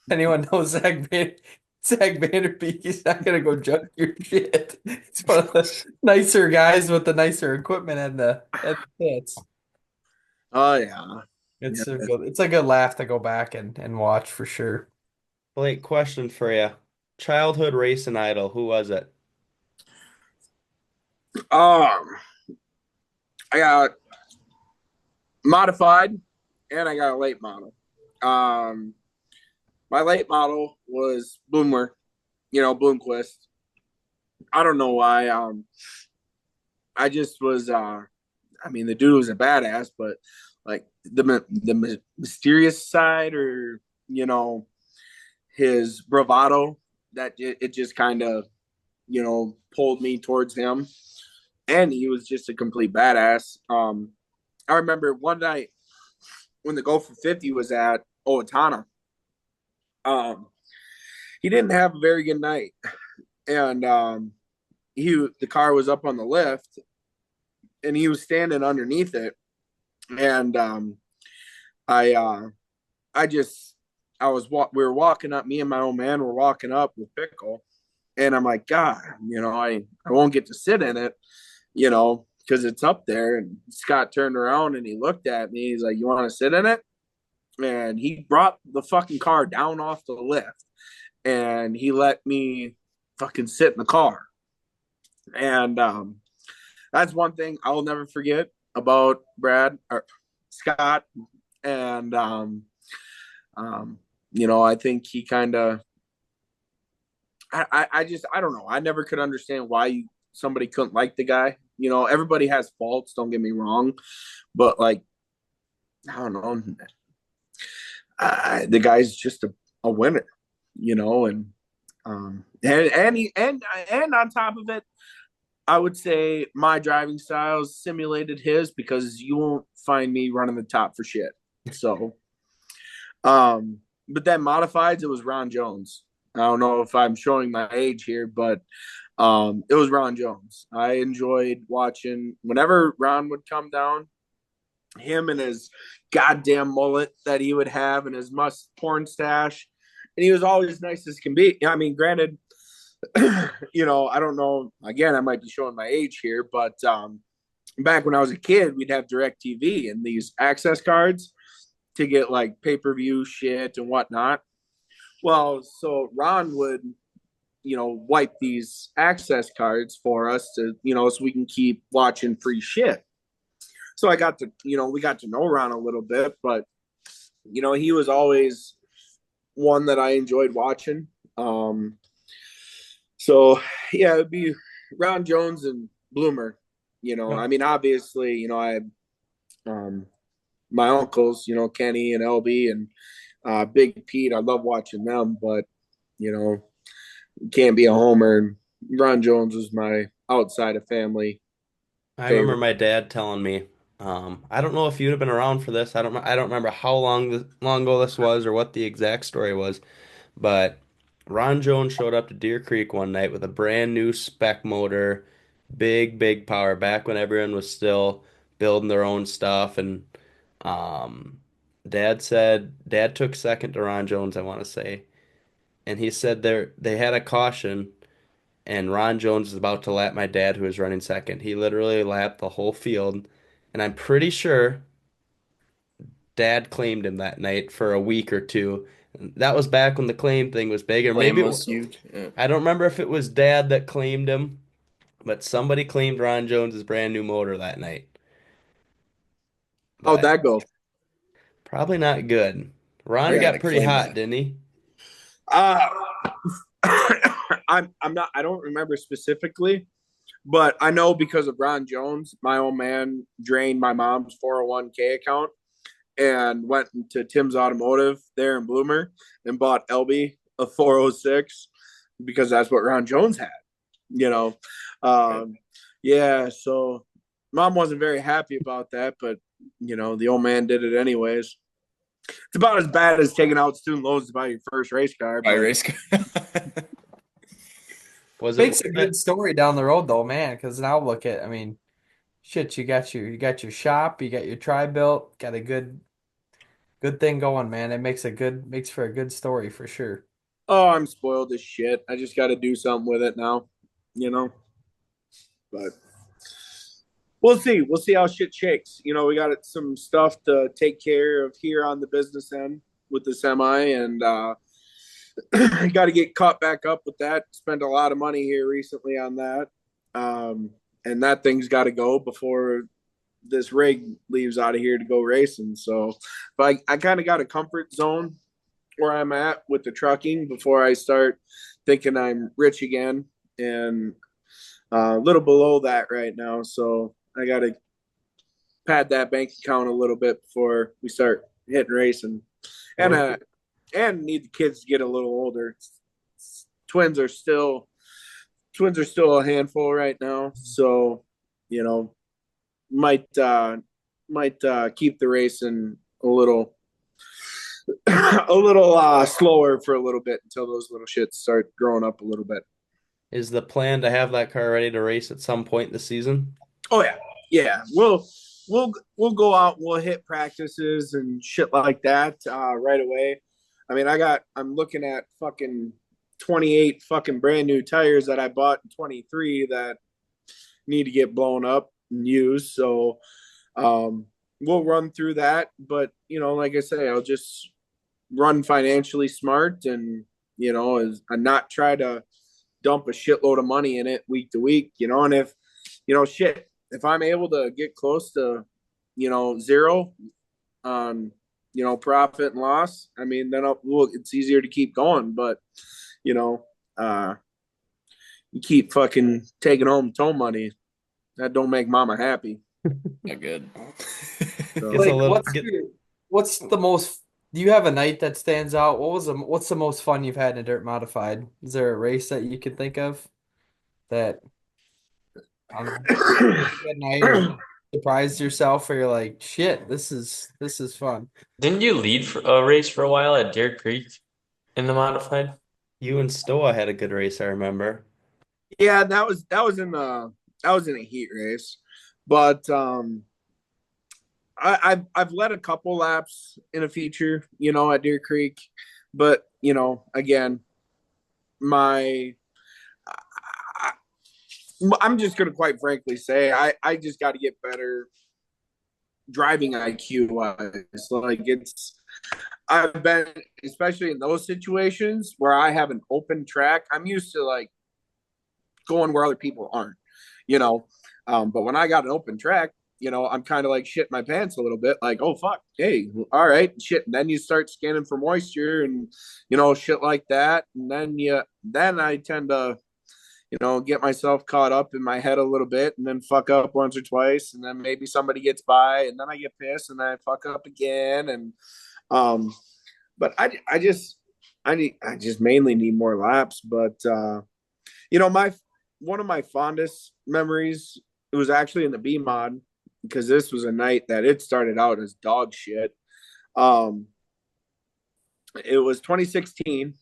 anyone knows Zach Vanderbeek is not gonna go junk your shit. It's one of the nicer guys with the nicer equipment and the pits. Oh, yeah. It's a good laugh to go back and watch for sure. Blake, question for you. Childhood racing idol, who was it? Um, I got modified and I got a late model. My late model was Bloomer, Bloomquist. I don't know why. I just was. The dude was a badass, but like the mysterious side, or his bravado, that it just kind of pulled me towards him, and he was just a complete badass. I remember one night when the Go for 50 was at Owatonna. He didn't have a very good night, and the car was up on the lift, and he was standing underneath it, and I I just we were walking up. Me and my old man were walking up with Pickle, and I'm like, God, I won't get to sit in it, because it's up there. And Scott turned around and he looked at me. He's like, you want to sit in it? And he brought the fucking car down off the lift, and he let me fucking sit in the car. And that's one thing I'll never forget about Brad or Scott. And I think he kind of. I don't know. I never could understand why somebody couldn't like the guy. Everybody has faults. Don't get me wrong, but like, I don't know. The guy's just a winner, and and on top of it, I would say my driving styles simulated his, because you won't find me running the top for shit. So, but then modifieds, it was Ron Jones. I don't know if I'm showing my age here, but it was Ron Jones. I enjoyed watching whenever Ron would come down, him and his goddamn mullet that he would have and his porn stash. And he was always nice as can be. I mean, granted, I don't know. Again, I might be showing my age here, but back when I was a kid, we'd have DirecTV and these access cards to get like pay-per-view shit and whatnot. Well, so Ron would, wipe these access cards for us to, so we can keep watching free shit. So we got to know Ron a little bit, but, he was always one that I enjoyed watching. So yeah, it'd be Ron Jones and Bloomer. Obviously, I had my uncles, Kenny and LB and Big Pete. I love watching them, but can't be a homer. And Ron Jones was my outside of family I favorite. remember my dad telling me, I don't know if you'd have been around for this. I don't remember how long ago this was or what the exact story was, but Ron Jones showed up to Deer Creek one night with a brand new spec motor, big power, back when everyone was still building their own stuff. And um, Dad took second to Ron Jones, I want to say, and he said they had a caution. And Ron Jones is about to lap my dad, who was running second. He literally lapped the whole field, and I'm pretty sure Dad claimed him that night for a week or two. That was back when the claim thing was big, or Claim maybe was huge. Yeah. I don't remember if it was Dad that claimed him, but somebody claimed Ron Jones's brand new motor that night. How'd But that go? probably not good. I Ron got gotta pretty claim hot, that. didn't he? Uh, I'm not. I don't remember specifically, but I know because of Ron Jones, my old man drained my mom's 401k account and went to Tim's Automotive there in Bloomer and bought LB a 406 because that's what Ron Jones had. You know, yeah. So mom wasn't very happy about that, but the old man did it anyways. It's about as bad as taking out student loans to buy your first race car. By But race car. Was Makes it a good story down the road though, man, because now look at, I mean, shit, you got your shop, you got your tri built, got a good thing going, man. It makes for a good story for sure. oh, I'm spoiled as shit. I just got to do something with it now, you know. But we'll see. We'll see how shit shakes. We got some stuff to take care of here on the business end with the semi, and got to get caught back up with that. Spent a lot of money here recently on that, and that thing's got to go before this rig leaves out of here to go racing. So, but I kind of got a comfort zone where I'm at with the trucking before I start thinking I'm rich again, and a little below that right now. So I got to pad that bank account a little bit before we start hitting racing, and need the kids to get a little older. Twins are still a handful right now, so might keep the racing a little slower for a little bit until those little shits start growing up a little bit. Is the plan to have that car ready to race at some point this season? Oh yeah. We'll go out. We'll hit practices and shit like that right away. I mean, I'm looking at fucking 28 fucking brand new tires that I bought in 23 that need to get blown up and used. So we'll run through that. But, like I say, I'll just run financially smart and, not try to dump a shitload of money in it week to week, and if, if I'm able to get close to, zero on, profit and loss, I mean, then it's easier to keep going. But, you keep fucking taking home tow money. That don't make mama happy. Not good. So, What's the most? Do you have a night that stands out? What's the most fun you've had in a dirt modified? Is there a race that you can think of that that night or surprised yourself, or you're like, shit, this is fun? Didn't you lead for a race for a while at Deer Creek in the modified? You and Stoa had a good race, I remember. yeah, that was in a heat race, but I've led a couple laps in a feature, at Deer Creek, but again, I'm just gonna quite frankly say I just got to get better driving IQ wise. Like I've been, especially in those situations where I have an open track, I'm used to like going where other people aren't, but when I got an open track, I'm kind of like shitting my pants a little bit, like, oh fuck, hey, all right, shit. And then you start scanning for moisture and shit like that, and then I tend to get myself caught up in my head a little bit, and then fuck up once or twice, and then maybe somebody gets by, and then I get pissed, and then I fuck up again, and but I just mainly need more laps. But one of my fondest memories, it was actually in the B mod, because this was a night that it started out as dog shit. It was 2016,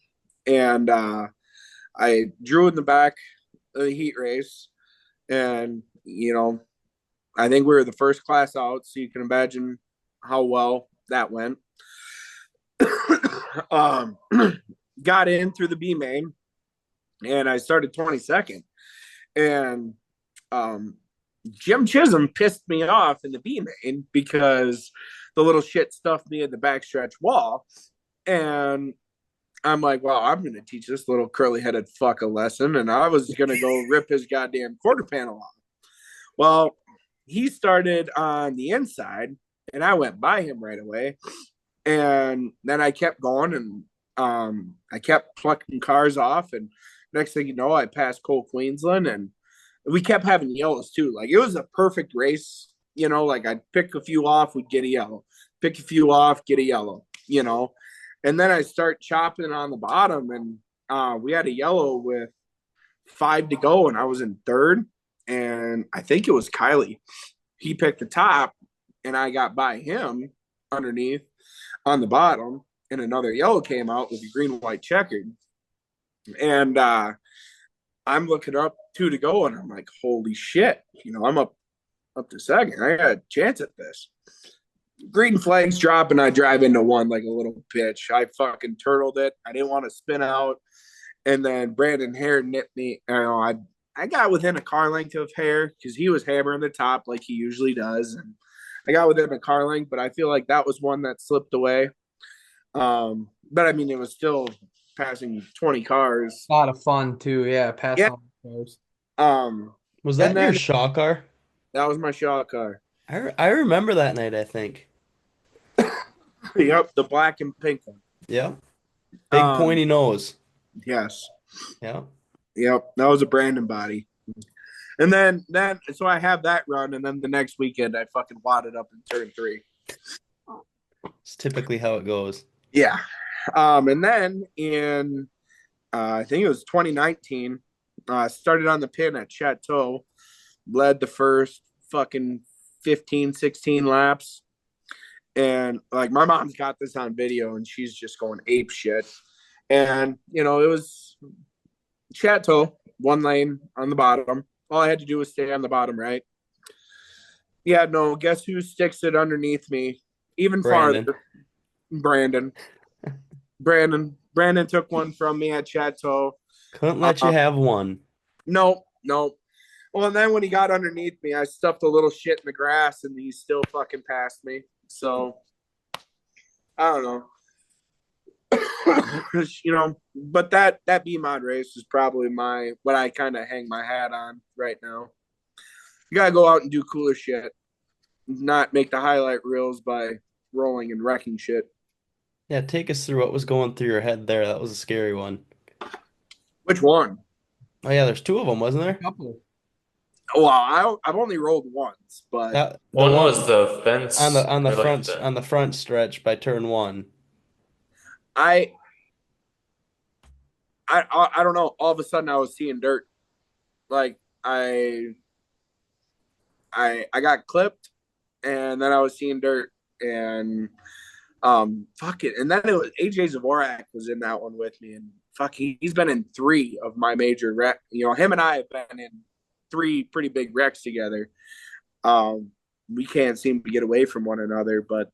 and I drew in the back of the heat race, and I think we were the first class out, so you can imagine how well that went. Got in through the B main, and I started 22nd, and Jim Chisholm pissed me off in the B main because the little shit stuffed me in the backstretch wall, and I'm like, well, I'm going to teach this little curly-headed fuck a lesson, and I was going to go rip his goddamn quarter panel off. Well, he started on the inside, and I went by him right away, and then I kept going, and I kept plucking cars off, and next thing you know, I passed Cole Queensland, and we kept having yellows too. Like, it was a perfect race, like I'd pick a few off, we'd get a yellow, pick a few off, get a yellow, and then I start chopping on the bottom, and we had a yellow with 5 to go, and I was in third, and I think it was Kylie. He picked the top, and I got by him underneath on the bottom, and another yellow came out with a green, white checkered. And I'm looking up 2 to go, and I'm like, holy shit, I'm up to second. I got a chance at this. Green flags drop, and I drive into one like a little bitch. I fucking turtled it. I didn't want to spin out. And then Brandon Hare nipped me. I got within a car length of Hare because he was hammering the top like he usually does, and I got within a car length, but I feel like that was one that slipped away. But I mean, it was still passing 20 cars. A lot of fun too. Yeah, Yeah. passing on the cars. Was And that your then Shaw car? that was my shot car. I remember that night, I think. Yep, the black and pink one. Yeah. Big pointy nose. Yes. Yeah. Yep, that was a Brandon body. And then so I have that run, and then the next weekend I fucking wadded up in turn 3. It's typically how it goes. Yeah. And then in I think it was 2019, started on the pin at Chateau, led the first fucking 15, 16 laps. And like my mom's got this on video and she's just going ape shit. And it was Chateau, 1 lane on the bottom. All I had to do was stay on the bottom, right? Yeah, no, guess who sticks it underneath me even Brandon. farther? Brandon took one from me at Chateau. Couldn't let you have one. No. Well, and then when he got underneath me, I stuffed a little shit in the grass, and he still fucking passed me. So I don't know, but that B mod race is probably what I kind of hang my hat on right now. You gotta go out and do cooler shit, not make the highlight reels by rolling and wrecking shit. Yeah, take us through what was going through your head there. That was a scary one. Which one? Oh yeah, there's 2 of them, wasn't A there? couple. Well, I've only rolled once, but The One was the fence on the or like on the front stretch by turn 1. I don't know. All of a sudden, I was seeing dirt. Like I got clipped, and then I was seeing dirt, and fuck it. And then it was AJ Zavorak was in that one with me, and fuck, he's been in 3 of my major wreck. Him and I have been in 3 pretty big wrecks together. We can't seem to get away from one another, but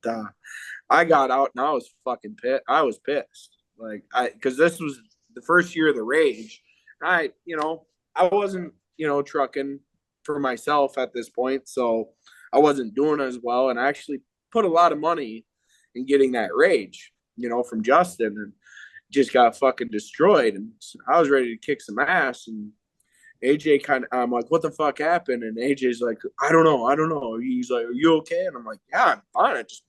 I got out and I was fucking pissed. I was pissed, because this was the first year of the rage. I wasn't trucking for myself at this point, so I wasn't doing as well, and I actually put a lot of money in getting that rage, from Justin, and just got fucking destroyed. And I was ready to kick some ass, and AJ I'm like, what the fuck happened? And AJ's like, I don't know. He's like, are you okay? And I'm like, yeah, I'm fine. I just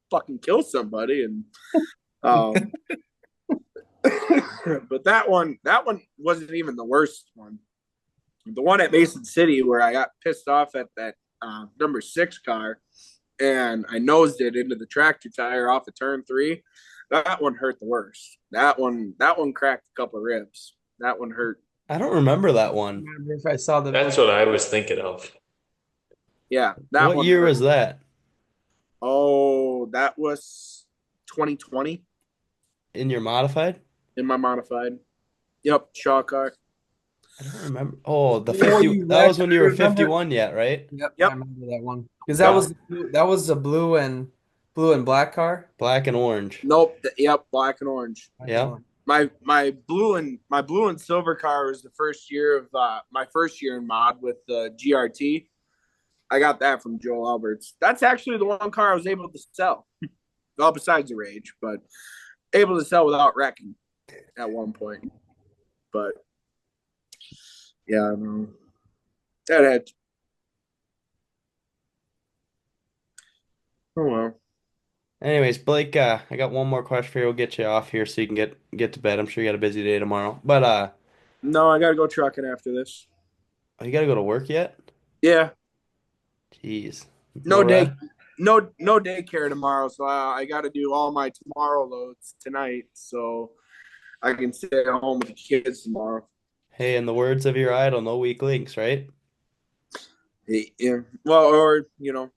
fucking killed somebody. And but that one wasn't even the worst one. The one at Mason City where I got pissed off at that number 6 car, and I nosed it into the tractor tire off of turn 3. That one hurt the worst. That one cracked a couple of ribs. That one hurt. I don't remember that I one. remember if I saw the That's what I was thinking of. Yeah, that What one year hurt. was that? Oh, that was 2020 In your modified? in my modified. Yep, Shaw car. I don't remember. Oh, the Before 50. you That was when wrecked, you I were remember. 51 yet, right? Yep, Yep. I remember that one because that was a blue and black car. Black and orange. Nope. Yep, black and orange. Yeah. My blue and silver car was the first year of my first year in mod with the GRT. I got that from Joel Alberts. That's actually the one car I was able to sell. Well, besides the rage, but able to sell without wrecking at one point. But yeah, no. That had. Oh well. Anyways, Blake, I got one more question for you. We'll get you off here so you can get to bed. I'm sure you got a busy day tomorrow. But No, I gotta go trucking after this. you gotta go to work yet? Yeah. Jeez. No day. rest? No daycare tomorrow, so I got to do all my tomorrow loads tonight, so I can stay at home with the kids tomorrow. Hey, in the words of your idol, no weak links, right? Yeah. Well, or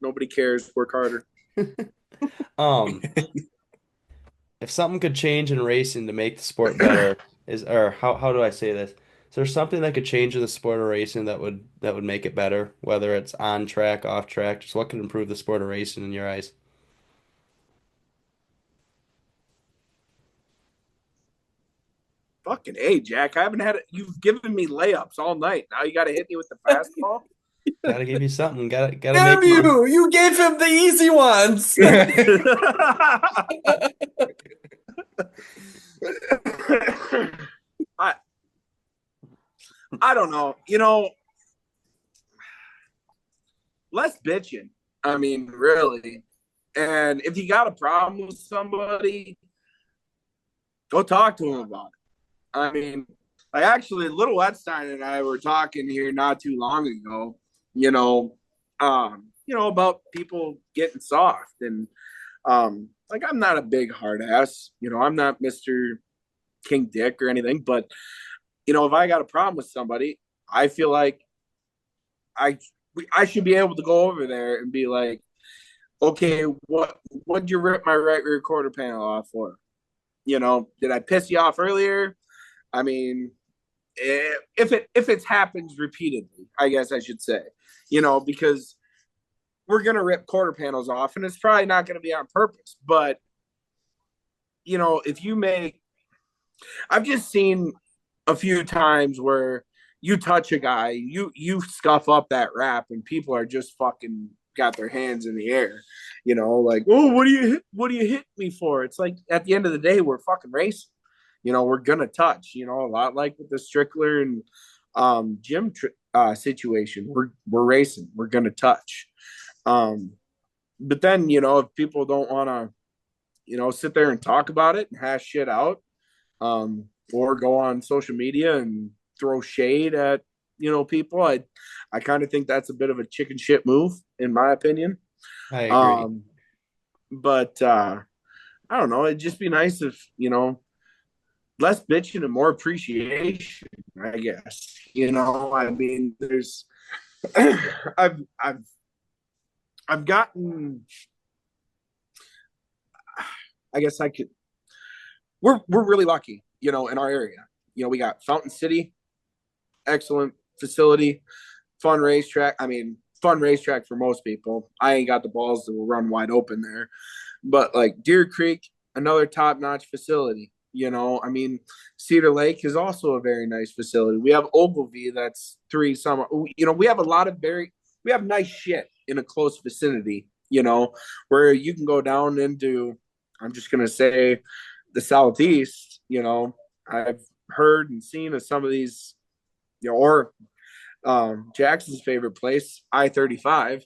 nobody cares. Work harder. Um, if something could change in racing to make the sport better, or how do I say this? Is there something that could change in the sport of racing that would make it better, whether it's on track, off track, just what could improve the sport of racing in your eyes? Fucking A, Jack. I haven't had it. You've given me layups all night. Now you got to hit me with the fastball. Gotta give you something. Gotta Damn make you! You gave him the easy ones. I don't know. Less bitching. I mean, really. And if you got a problem with somebody, go talk to them about it. I mean, actually, Little Epstein and I were talking here not too long ago, about people getting soft. And I'm not a big hard ass. I'm not Mr. King Dick or anything, but if I got a problem with somebody, I feel like I should be able to go over there and be like, okay, what'd you rip my right rear quarter panel off for? Did I piss you off earlier? I mean, if it happens repeatedly, I guess I should say, because we're gonna rip quarter panels off, and it's probably not gonna be on purpose. But if you make, I've just seen a few times where you touch a guy, you scuff up that wrap, and people are just fucking got their hands in the air, like, oh, what do you hit me for? It's like, at the end of the day, we're fucking racing. We're gonna touch. A lot like with the Strickler and Jim situation. We're racing. We're gonna touch. But then if people don't want to sit there and talk about it and hash shit out, or go on social media and throw shade at people, I kind of think that's a bit of a chicken shit move, in my opinion. I agree. But I don't know, it'd just be nice if less bitching and more appreciation, I guess. I mean, there's I've gotten, I guess I could, we're really lucky, in our area. We got Fountain City, excellent facility, fun racetrack. I mean, fun racetrack for most people. I ain't got the balls to run wide open there. But like Deer Creek, another top-notch facility. I mean, Cedar Lake is also a very nice facility. We have Ogilvie, that's three summer. We have we have nice shit in a close vicinity, where you can go down into, I'm just going to say, the Southeast. I've heard and seen of some of these, or Jackson's favorite place, I-35.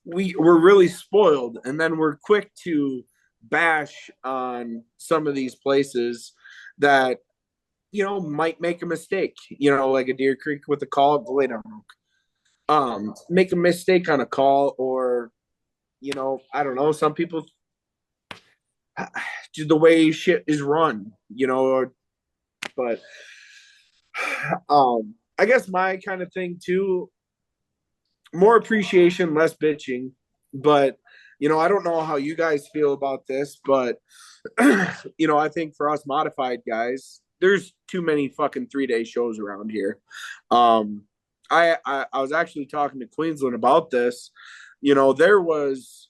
We're really spoiled, and then we're quick to bash on some of these places that might make a mistake, like a Deer Creek with a call at Blade Arndt. Make a mistake on a call, or I don't know, some people, just the way shit is run, but I guess my kind of thing too, more appreciation, less bitching. But I don't know how you guys feel about this, but I think for us modified guys, there's too many fucking 3-day shows around here. I was actually talking to Queensland about this. There was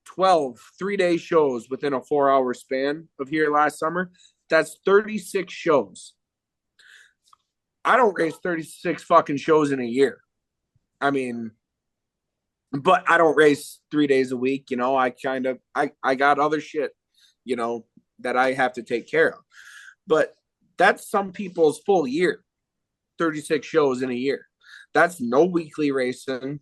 12 3-day shows within a 4-hour span of here last summer. That's 36 shows. I don't race 36 fucking shows in a year. I mean, but I don't race 3 days a week. I got other shit, that I have to take care of. But that's some people's full year, 36 shows in a year. That's no weekly racing,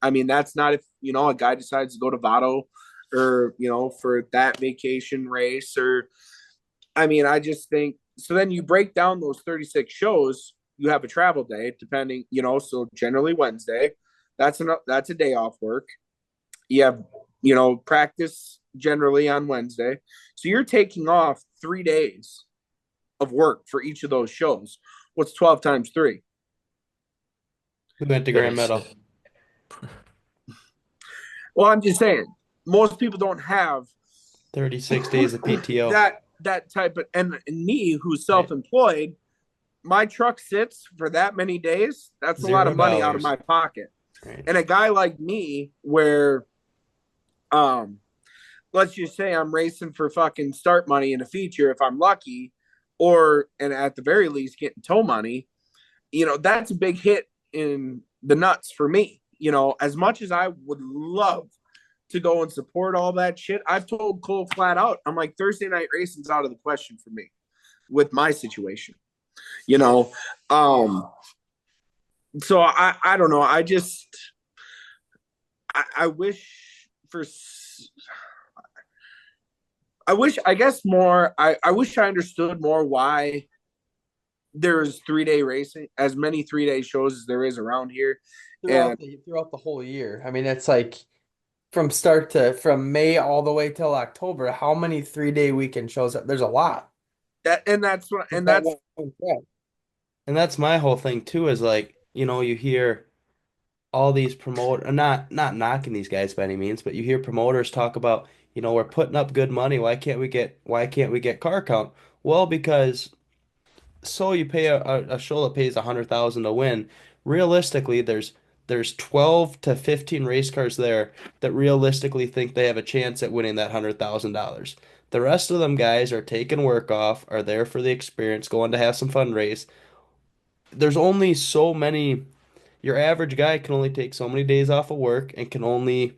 I mean, that's not if, a guy decides to go to Vado or, for that vacation race, or, I mean, I just think, so then you break down those 36 shows, you have a travel day, depending, so generally Wednesday, that's a day off work. You have, practice generally on Wednesday. So you're taking off 3 days of work for each of those shows. What's 12 times 3? We went to Grand Meadow. Well, I'm just saying, most people don't have 36 days of PTO. That type of, and me, who's self-employed, my truck sits for that many days. That's a lot of money out of my pocket. Right. And a guy like me, where let's just say I'm racing for fucking start money in a feature if I'm lucky, or and at the very least getting tow money, that's a big hit in the nuts for me. As much as I would love to go and support all that shit, I've told Cole flat out, I'm like, Thursday night racing's out of the question for me with my situation. So I don't know. I wish for I guess more I wish I understood more why there's 3-day racing, as many 3-day shows as there is around here. throughout the whole year. I mean, it's like from May all the way till October. How many 3-day weekend shows? There's a lot. That's my whole thing too, is like, you hear all these not knocking these guys by any means, but you hear promoters talk about, we're putting up good money. Why can't we get car count? Well, because you pay a show that pays 100,000 to win. Realistically, there's 12 to 15 race cars there that realistically think they have a chance at winning that $100,000. The rest of them guys are taking work off, are there for the experience, going to have some fun race. There's only so many. Your average guy can only take so many days off of work and can only,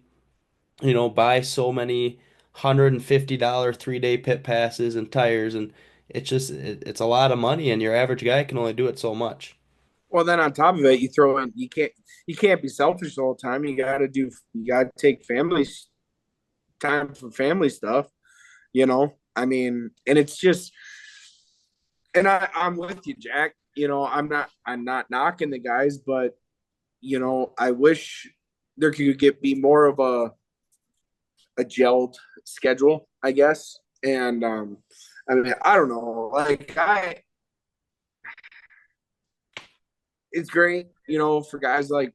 buy so many $150 3-day pit passes and tires, and it's a lot of money, and your average guy can only do it so much. Well, then on top of it, you throw in you can't be selfish all the time. You gotta take family time for family stuff. I mean, and it's just, and I'm with you, Jack. I'm not knocking the guys, but I wish there could be more of a gelled schedule, I guess. And I mean, I don't know. Like it's great, for guys like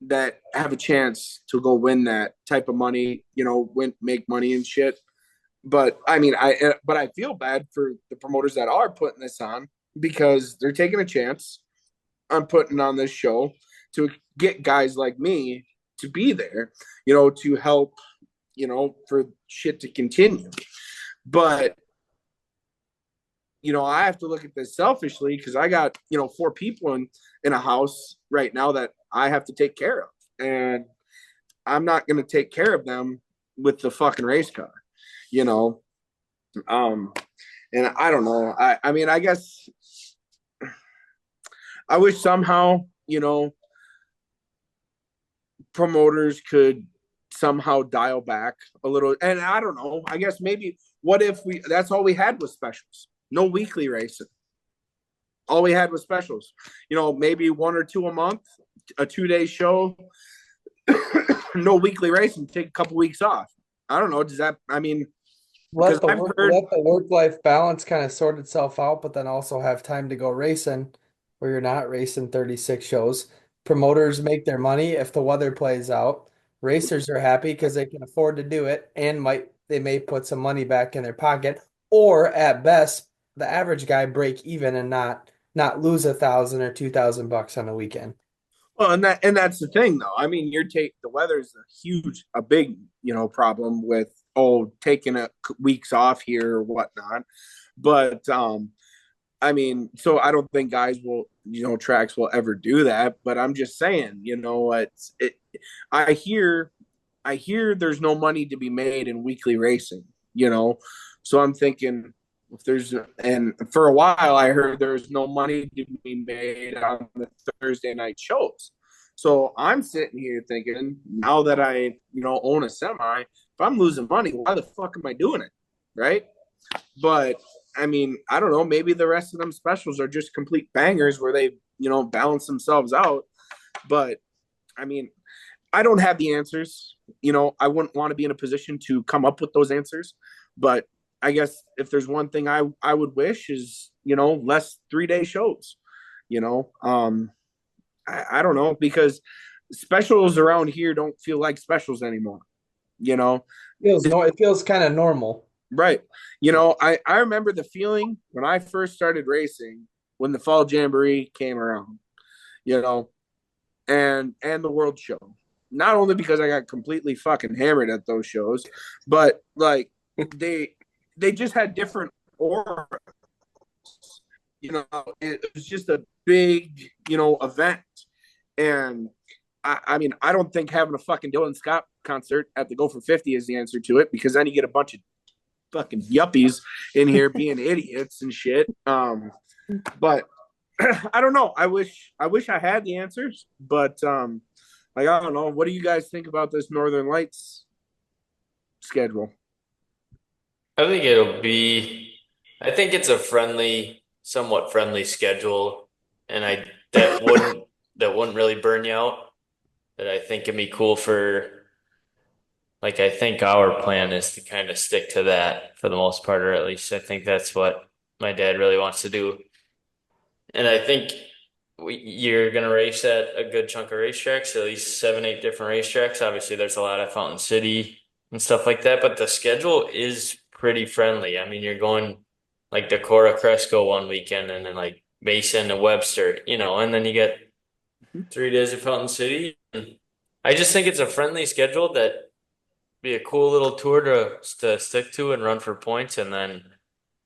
that have a chance to go win that type of money, make money and shit. But I mean, I feel bad for the promoters that are putting this on, because they're taking a chance on putting on this show to get guys like me to be there, to help, for shit to continue. But I have to look at this selfishly, because I got, 4 people in a house right now that I have to take care of. And I'm not going to take care of them with the fucking race car, and I don't know. I mean, I guess I wish somehow, promoters could somehow dial back a little. And I don't know. I guess maybe what if that's all we had was specials? No weekly racing. All we had was specials. Maybe 1 or 2 a month, a 2-day show, no weekly racing, take a couple weeks off. I don't know. Does that, I mean, let the work-life balance kind of sort itself out, but then also have time to go racing where you're not racing 36 shows. Promoters make their money if the weather plays out. Racers are happy because they can afford to do it, and they may put some money back in their pocket, or at best, the average guy break even and not lose $1,000 or $2,000 on a weekend. Well, and that's the thing, though. I mean, the weather's a big, problem with taking weeks off here or whatnot. But I mean, so I don't think guys will, tracks will ever do that. But I'm just saying, I hear there's no money to be made in weekly racing, So I'm thinking, and for a while I heard there's no money to be made on the Thursday night shows. So I'm sitting here thinking, now that I, own a semi, if I'm losing money, why the fuck am I doing it? Right. But I mean, I don't know, maybe the rest of them specials are just complete bangers where they, balance themselves out. But I mean, I don't have the answers. I wouldn't want to be in a position to come up with those answers. But I guess if there's one thing I would wish is, less 3-day shows, I don't know, because specials around here don't feel like specials anymore, It feels kind of normal. Right. I remember the feeling when I first started racing, when the Fall Jamboree came around, and the World Show, not only because I got completely fucking hammered at those shows, but like they they just had different aura. You know, it was just a big, event. And I mean, I don't think having a fucking Dylan Scott concert at the Go for 50 is the answer to it, because then you get a bunch of fucking yuppies in here being idiots and shit. But I don't know. I wish I had the answers, but like I don't know. What do you guys think about this Northern Lights schedule? I think it's a somewhat friendly schedule, and that wouldn't really burn you out. That I think can be cool I think our plan is to kind of stick to that for the most part, or at least I think that's what my dad really wants to do. And I think you're going to race at a good chunk of racetracks, at least 7, 8 different racetracks. Obviously, there's a lot at Fountain City and stuff like that, but the schedule is pretty friendly. I mean, you're going like Decorah, Cresco one weekend, and then like Mason and Webster, and then you get 3 days at Fountain City. And I just think it's a friendly schedule that be a cool little tour to stick to and run for points, and then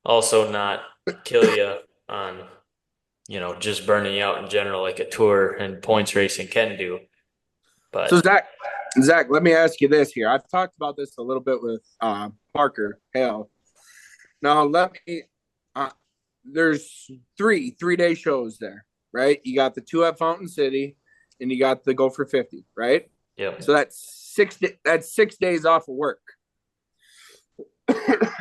also not kill you on just burning you out in general, like a tour and points racing can do. So But Zach, let me ask you this here. I've talked about this a little bit with Parker Hale. Now let me. Uh, there's 3 day shows there, right? You got the two at Fountain City, and you got the Go for 50, right? yeah, So that's 6 days off of work.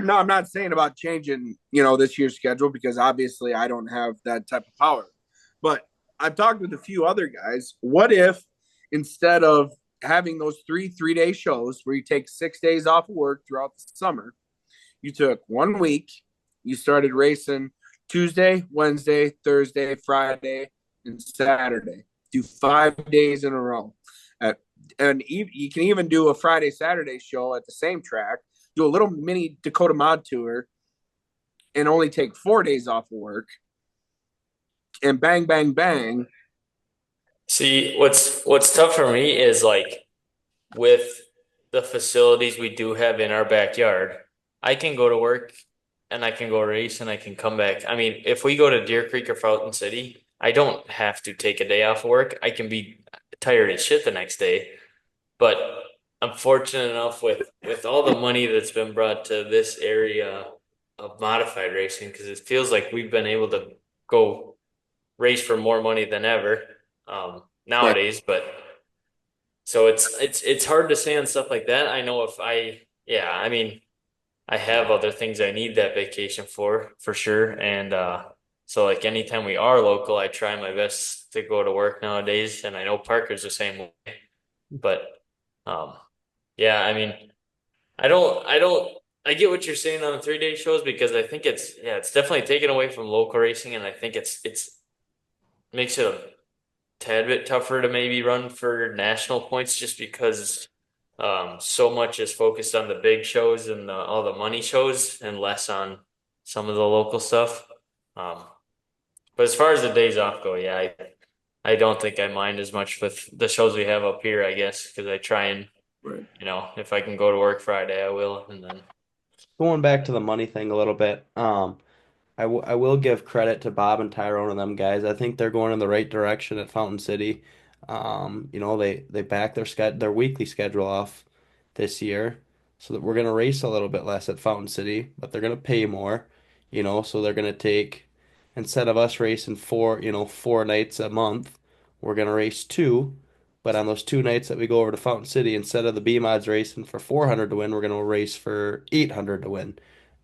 No, I'm not saying about changing, this year's schedule, because obviously I don't have that type of power. But I've talked with a few other guys. What if instead of having those 3 day shows where you take 6 days off of work throughout the summer, you took 1 week, you started racing Tuesday, Wednesday, Thursday, Friday, and Saturday. Do 5 days in a row. And you can even do a Friday, Saturday show at the same track, do a little mini Dakota Mod Tour, and only take 4 days off of work, and bang, bang, bang. see, what's tough for me is like with the facilities we do have in our backyard, I can go to work and I can go race and I can come back. I mean, if we go to Deer Creek or Fountain City, I don't have to take a day off of work. I can be tired as shit the next day. But I'm fortunate enough with all the money that's been brought to this area of modified racing, because it feels like we've been able to go race for more money than ever Yeah. nowadays. But so it's hard to say on stuff like that. I know if I yeah, I mean I have other things I need that vacation for sure. And so like anytime we are local, I try my best to go to work nowadays. And I know Parker's the same way. But um yeah, I mean I get what you're saying on the 3 day shows, because I think it's definitely taken away from local racing, and I think it's makes it a tad bit tougher to maybe run for national points, just because so much is focused on the big shows and all the money shows and less on some of the local stuff. Um, but as far as the days off go, yeah, I don't think I mind as much with the shows we have up here, I guess, because I try and, Right. if I can go to work Friday, I will. And then, Going back to the money thing a little bit, I will give credit to Bob and Tyrone and them guys. I think they're going in the right direction at Fountain City. They back their weekly schedule off this year, so that we're gonna race a little bit less at Fountain City, but they're gonna pay more. So they're gonna take, instead of us racing 4 nights a month, we're gonna race two. But on those 2 nights that we go over to Fountain City, instead of the B mods racing for 400 to win, we're gonna race for 800 to win.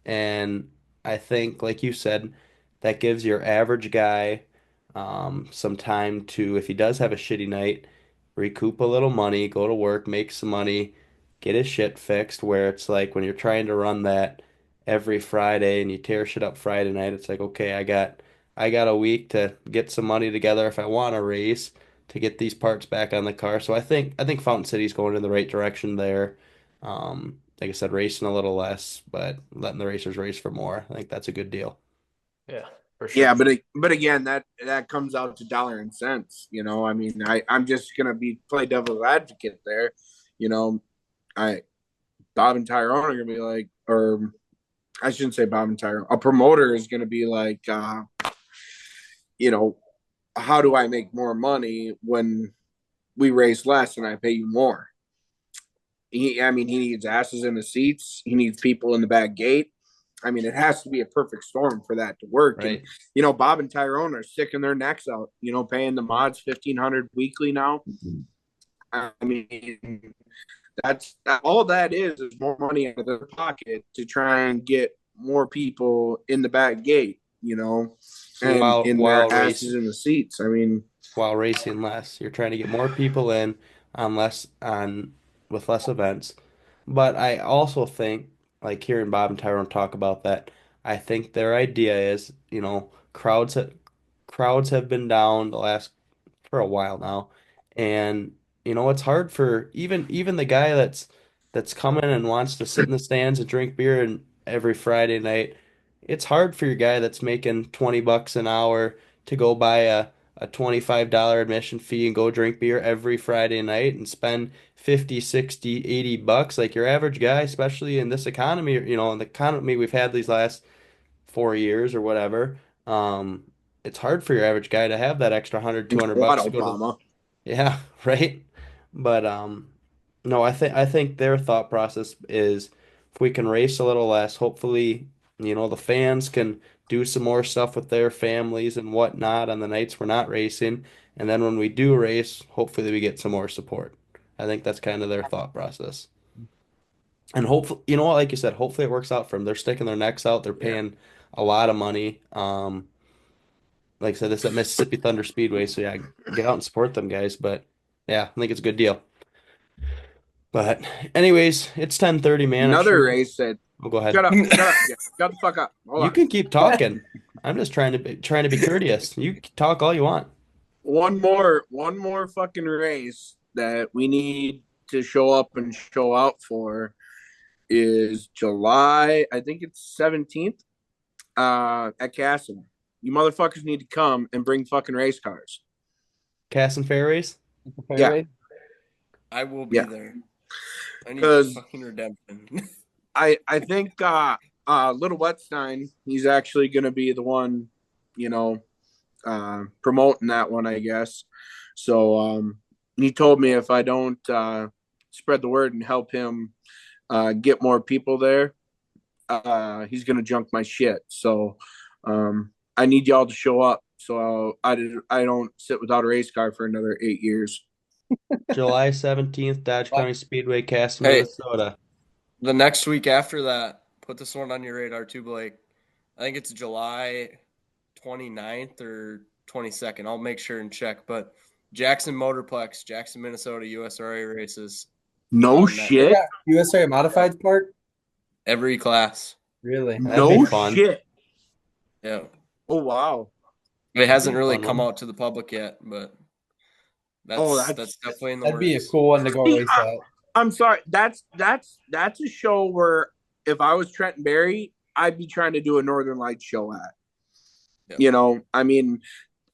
And I think, like you said, that gives your average guy some time to, if he does have a shitty night, recoup a little money, go to work, make some money, get his shit fixed. Where it's like when you're trying to run that every Friday and you tear shit up Friday night, it's like, okay, I got a week to get some money together if I want to race to get these parts back on the car. So I think Fountain City's going in the right direction there. Like I said, racing a little less, but letting the racers race for more. I think that's a good deal. yeah. for sure. Yeah, but again, that comes out to dollar and cents. I mean, I'm just gonna play devil's advocate there. You know, Bob and Tyrone are gonna be like, or I shouldn't say Bob and Tyrone. A promoter is gonna be like, how do I make more money when we race less and I pay you more? He needs asses in the seats. He needs people in the back gate. I mean, it has to be a perfect storm for that to work. Right. And Bob and Tyrone are sticking their necks out. Paying the mods $1,500 weekly now. I mean, that's all that is more money out of their pocket to try and get more people in the back gate. And in their asses in the seats. I mean, while racing less, you're trying to get more people in with less events. But I also think, like hearing Bob and Tyrone talk about that, I think their idea is, crowds have been down for a while now, and it's hard for even the guy that's coming and wants to sit in the stands and drink beer and every Friday night. It's hard for your guy that's making $20 an hour to go buy a $25 admission fee and go drink beer every Friday night and spend 50, 60, $80. Like your average guy, especially in this economy, in the economy we've had these last 4 years or whatever. It's hard for your average guy to have that extra 100, $200 to go to. Obama. Yeah, right. But no, I think their thought process is if we can race a little less, hopefully, the fans can do some more stuff with their families and whatnot on the nights we're not racing. And then when we do race, hopefully we get some more support. I think that's kind of their thought process. And hopefully, like you said, hopefully it works out for them. They're sticking their necks out. They're paying a lot of money. Like I said, this is at Mississippi Thunder Speedway, so yeah, get out and support them guys. But yeah, I think it's a good deal. But anyways, it's 10:30, man. Another race that. Oh, go ahead. Shut up! Shut the fuck up! You can keep talking. I'm just trying to be courteous. You talk all you want. One more fucking race that we need to show up and show out for is July. I think it's 17th. At Casson. You motherfuckers need to come and bring fucking race cars. Casson Fairways? Yeah. I will be there. I need fucking redemption. I think Little Wetstein, he's actually going to be the one, promoting that one, I guess. So he told me if I don't spread the word and help him get more people there, he's going to junk my shit. So I need y'all to show up so I don't sit without a race car for another 8 years. July 17th, Dodge County Speedway, Casson, Minnesota. The next week after that, put this one on your radar too, Blake. I think it's July 29th or 22nd. I'll make sure and check. But Jackson Motorplex, Jackson, Minnesota, USRA races. No shit. USRA modified part? Every class. Really? No shit. Yeah. Oh, wow. It hasn't really come out to the public yet, but that's definitely in the works. That'd be a cool one to go race at. I'm sorry. That's a show where if I was Trenton Berry, I'd be trying to do a Northern Lights show at. Yep. I mean,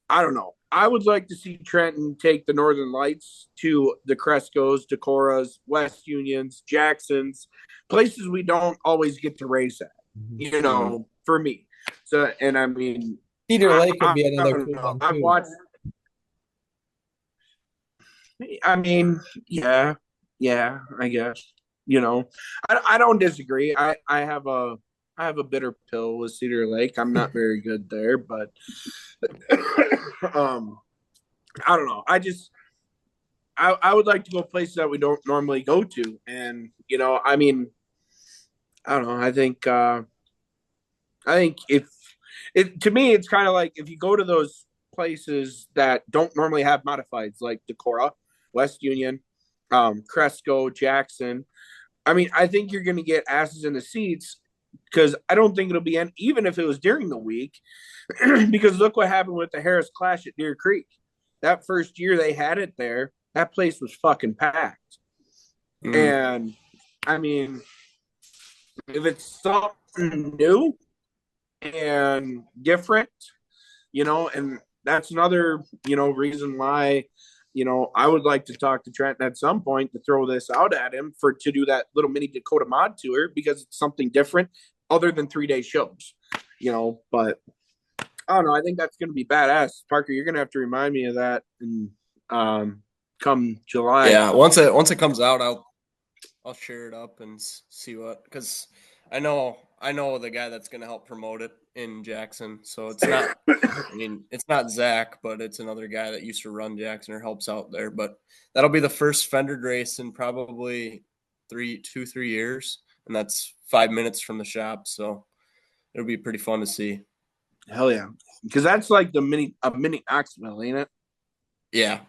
I don't know. I would like to see Trenton take the Northern Lights to the Crescos, Decoras, West Unions, Jacksons, places we don't always get to race at, for me. So, and I mean, Cedar Lake would be another cool one. I've watched. I mean, yeah, I guess. I don't disagree. I have a bitter pill with Cedar Lake. I'm not very good there, but I don't know. I would like to go places that we don't normally go to, and I mean, I don't know. I think if it to me, it's kind of like if you go to those places that don't normally have modifieds, like Decorah, West Union, Cresco, Jackson. I mean, I think you're going to get asses in the seats because I don't think it'll be even if it was during the week, because look what happened with the Harris Clash at Deer Creek. That first year they had it there, that place was fucking packed. And I mean, if it's something new, and different, and that's another, reason why, I would like to talk to Trenton at some point to throw this out at him to do that little mini Dakota mod tour, because it's something different other than 3-day shows, but I don't know. I think that's going to be badass. Parker, you're going to have to remind me of that and come July. Yeah, once it comes out, I'll share it up and see what, because I know the guy that's going to help promote it in Jackson. So it's not, it's not Zach, but it's another guy that used to run Jackson or helps out there. But that'll be the first fendered race in probably 3 years, and that's 5 minutes from the shop. So it'll be pretty fun to see. Hell yeah, because that's like a mini Oxville, ain't it? Yeah.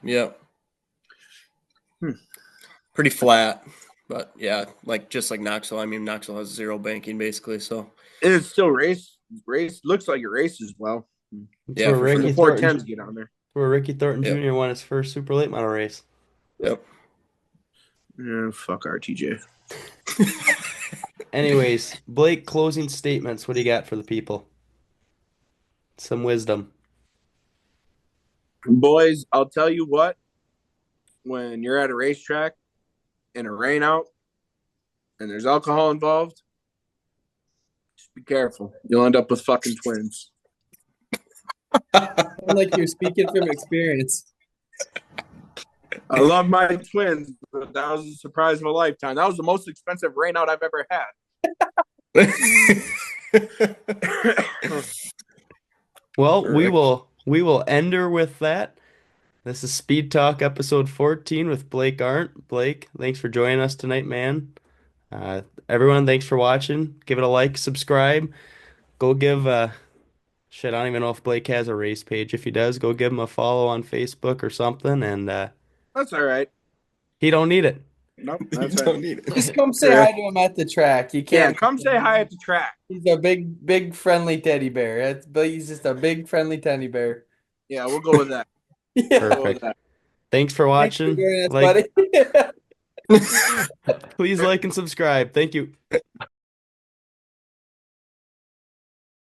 Pretty flat. But yeah, just like Knoxville. I mean, Knoxville has 0 banking basically, so it's still race. Looks like it races well. Yeah, for the 410s get on there. Where Ricky Thornton Jr. won his first super late model race. Yep. Yeah, fuck RTJ. Anyways, Blake, closing statements. What do you got for the people? Some wisdom. Boys, I'll tell you what. When you're at a racetrack and a rain out and there's alcohol involved, just be careful. You'll end up with fucking twins. Like you're speaking from experience. I love my twins, but that was a surprise of a lifetime. That was the most expensive rain out I've ever had. Well, we will end her with that. This is Speed Talk episode 14 with Blake Arndt. Blake, thanks for joining us tonight, man. Everyone, thanks for watching. Give it a like, subscribe. Go give shit, I don't even know if Blake has a race page. If he does, go give him a follow on Facebook or something, and that's all right. He don't need it. Nope, that's right. Don't need it. Just come say hi to him at the track. You can't. Yeah, come say hi at the track. He's a big friendly teddy bear. He's just a big friendly teddy bear. Yeah, we'll go with that. Yeah. Perfect. Thanks for watching. Thanks for joining us, buddy. Please like and subscribe. Thank you.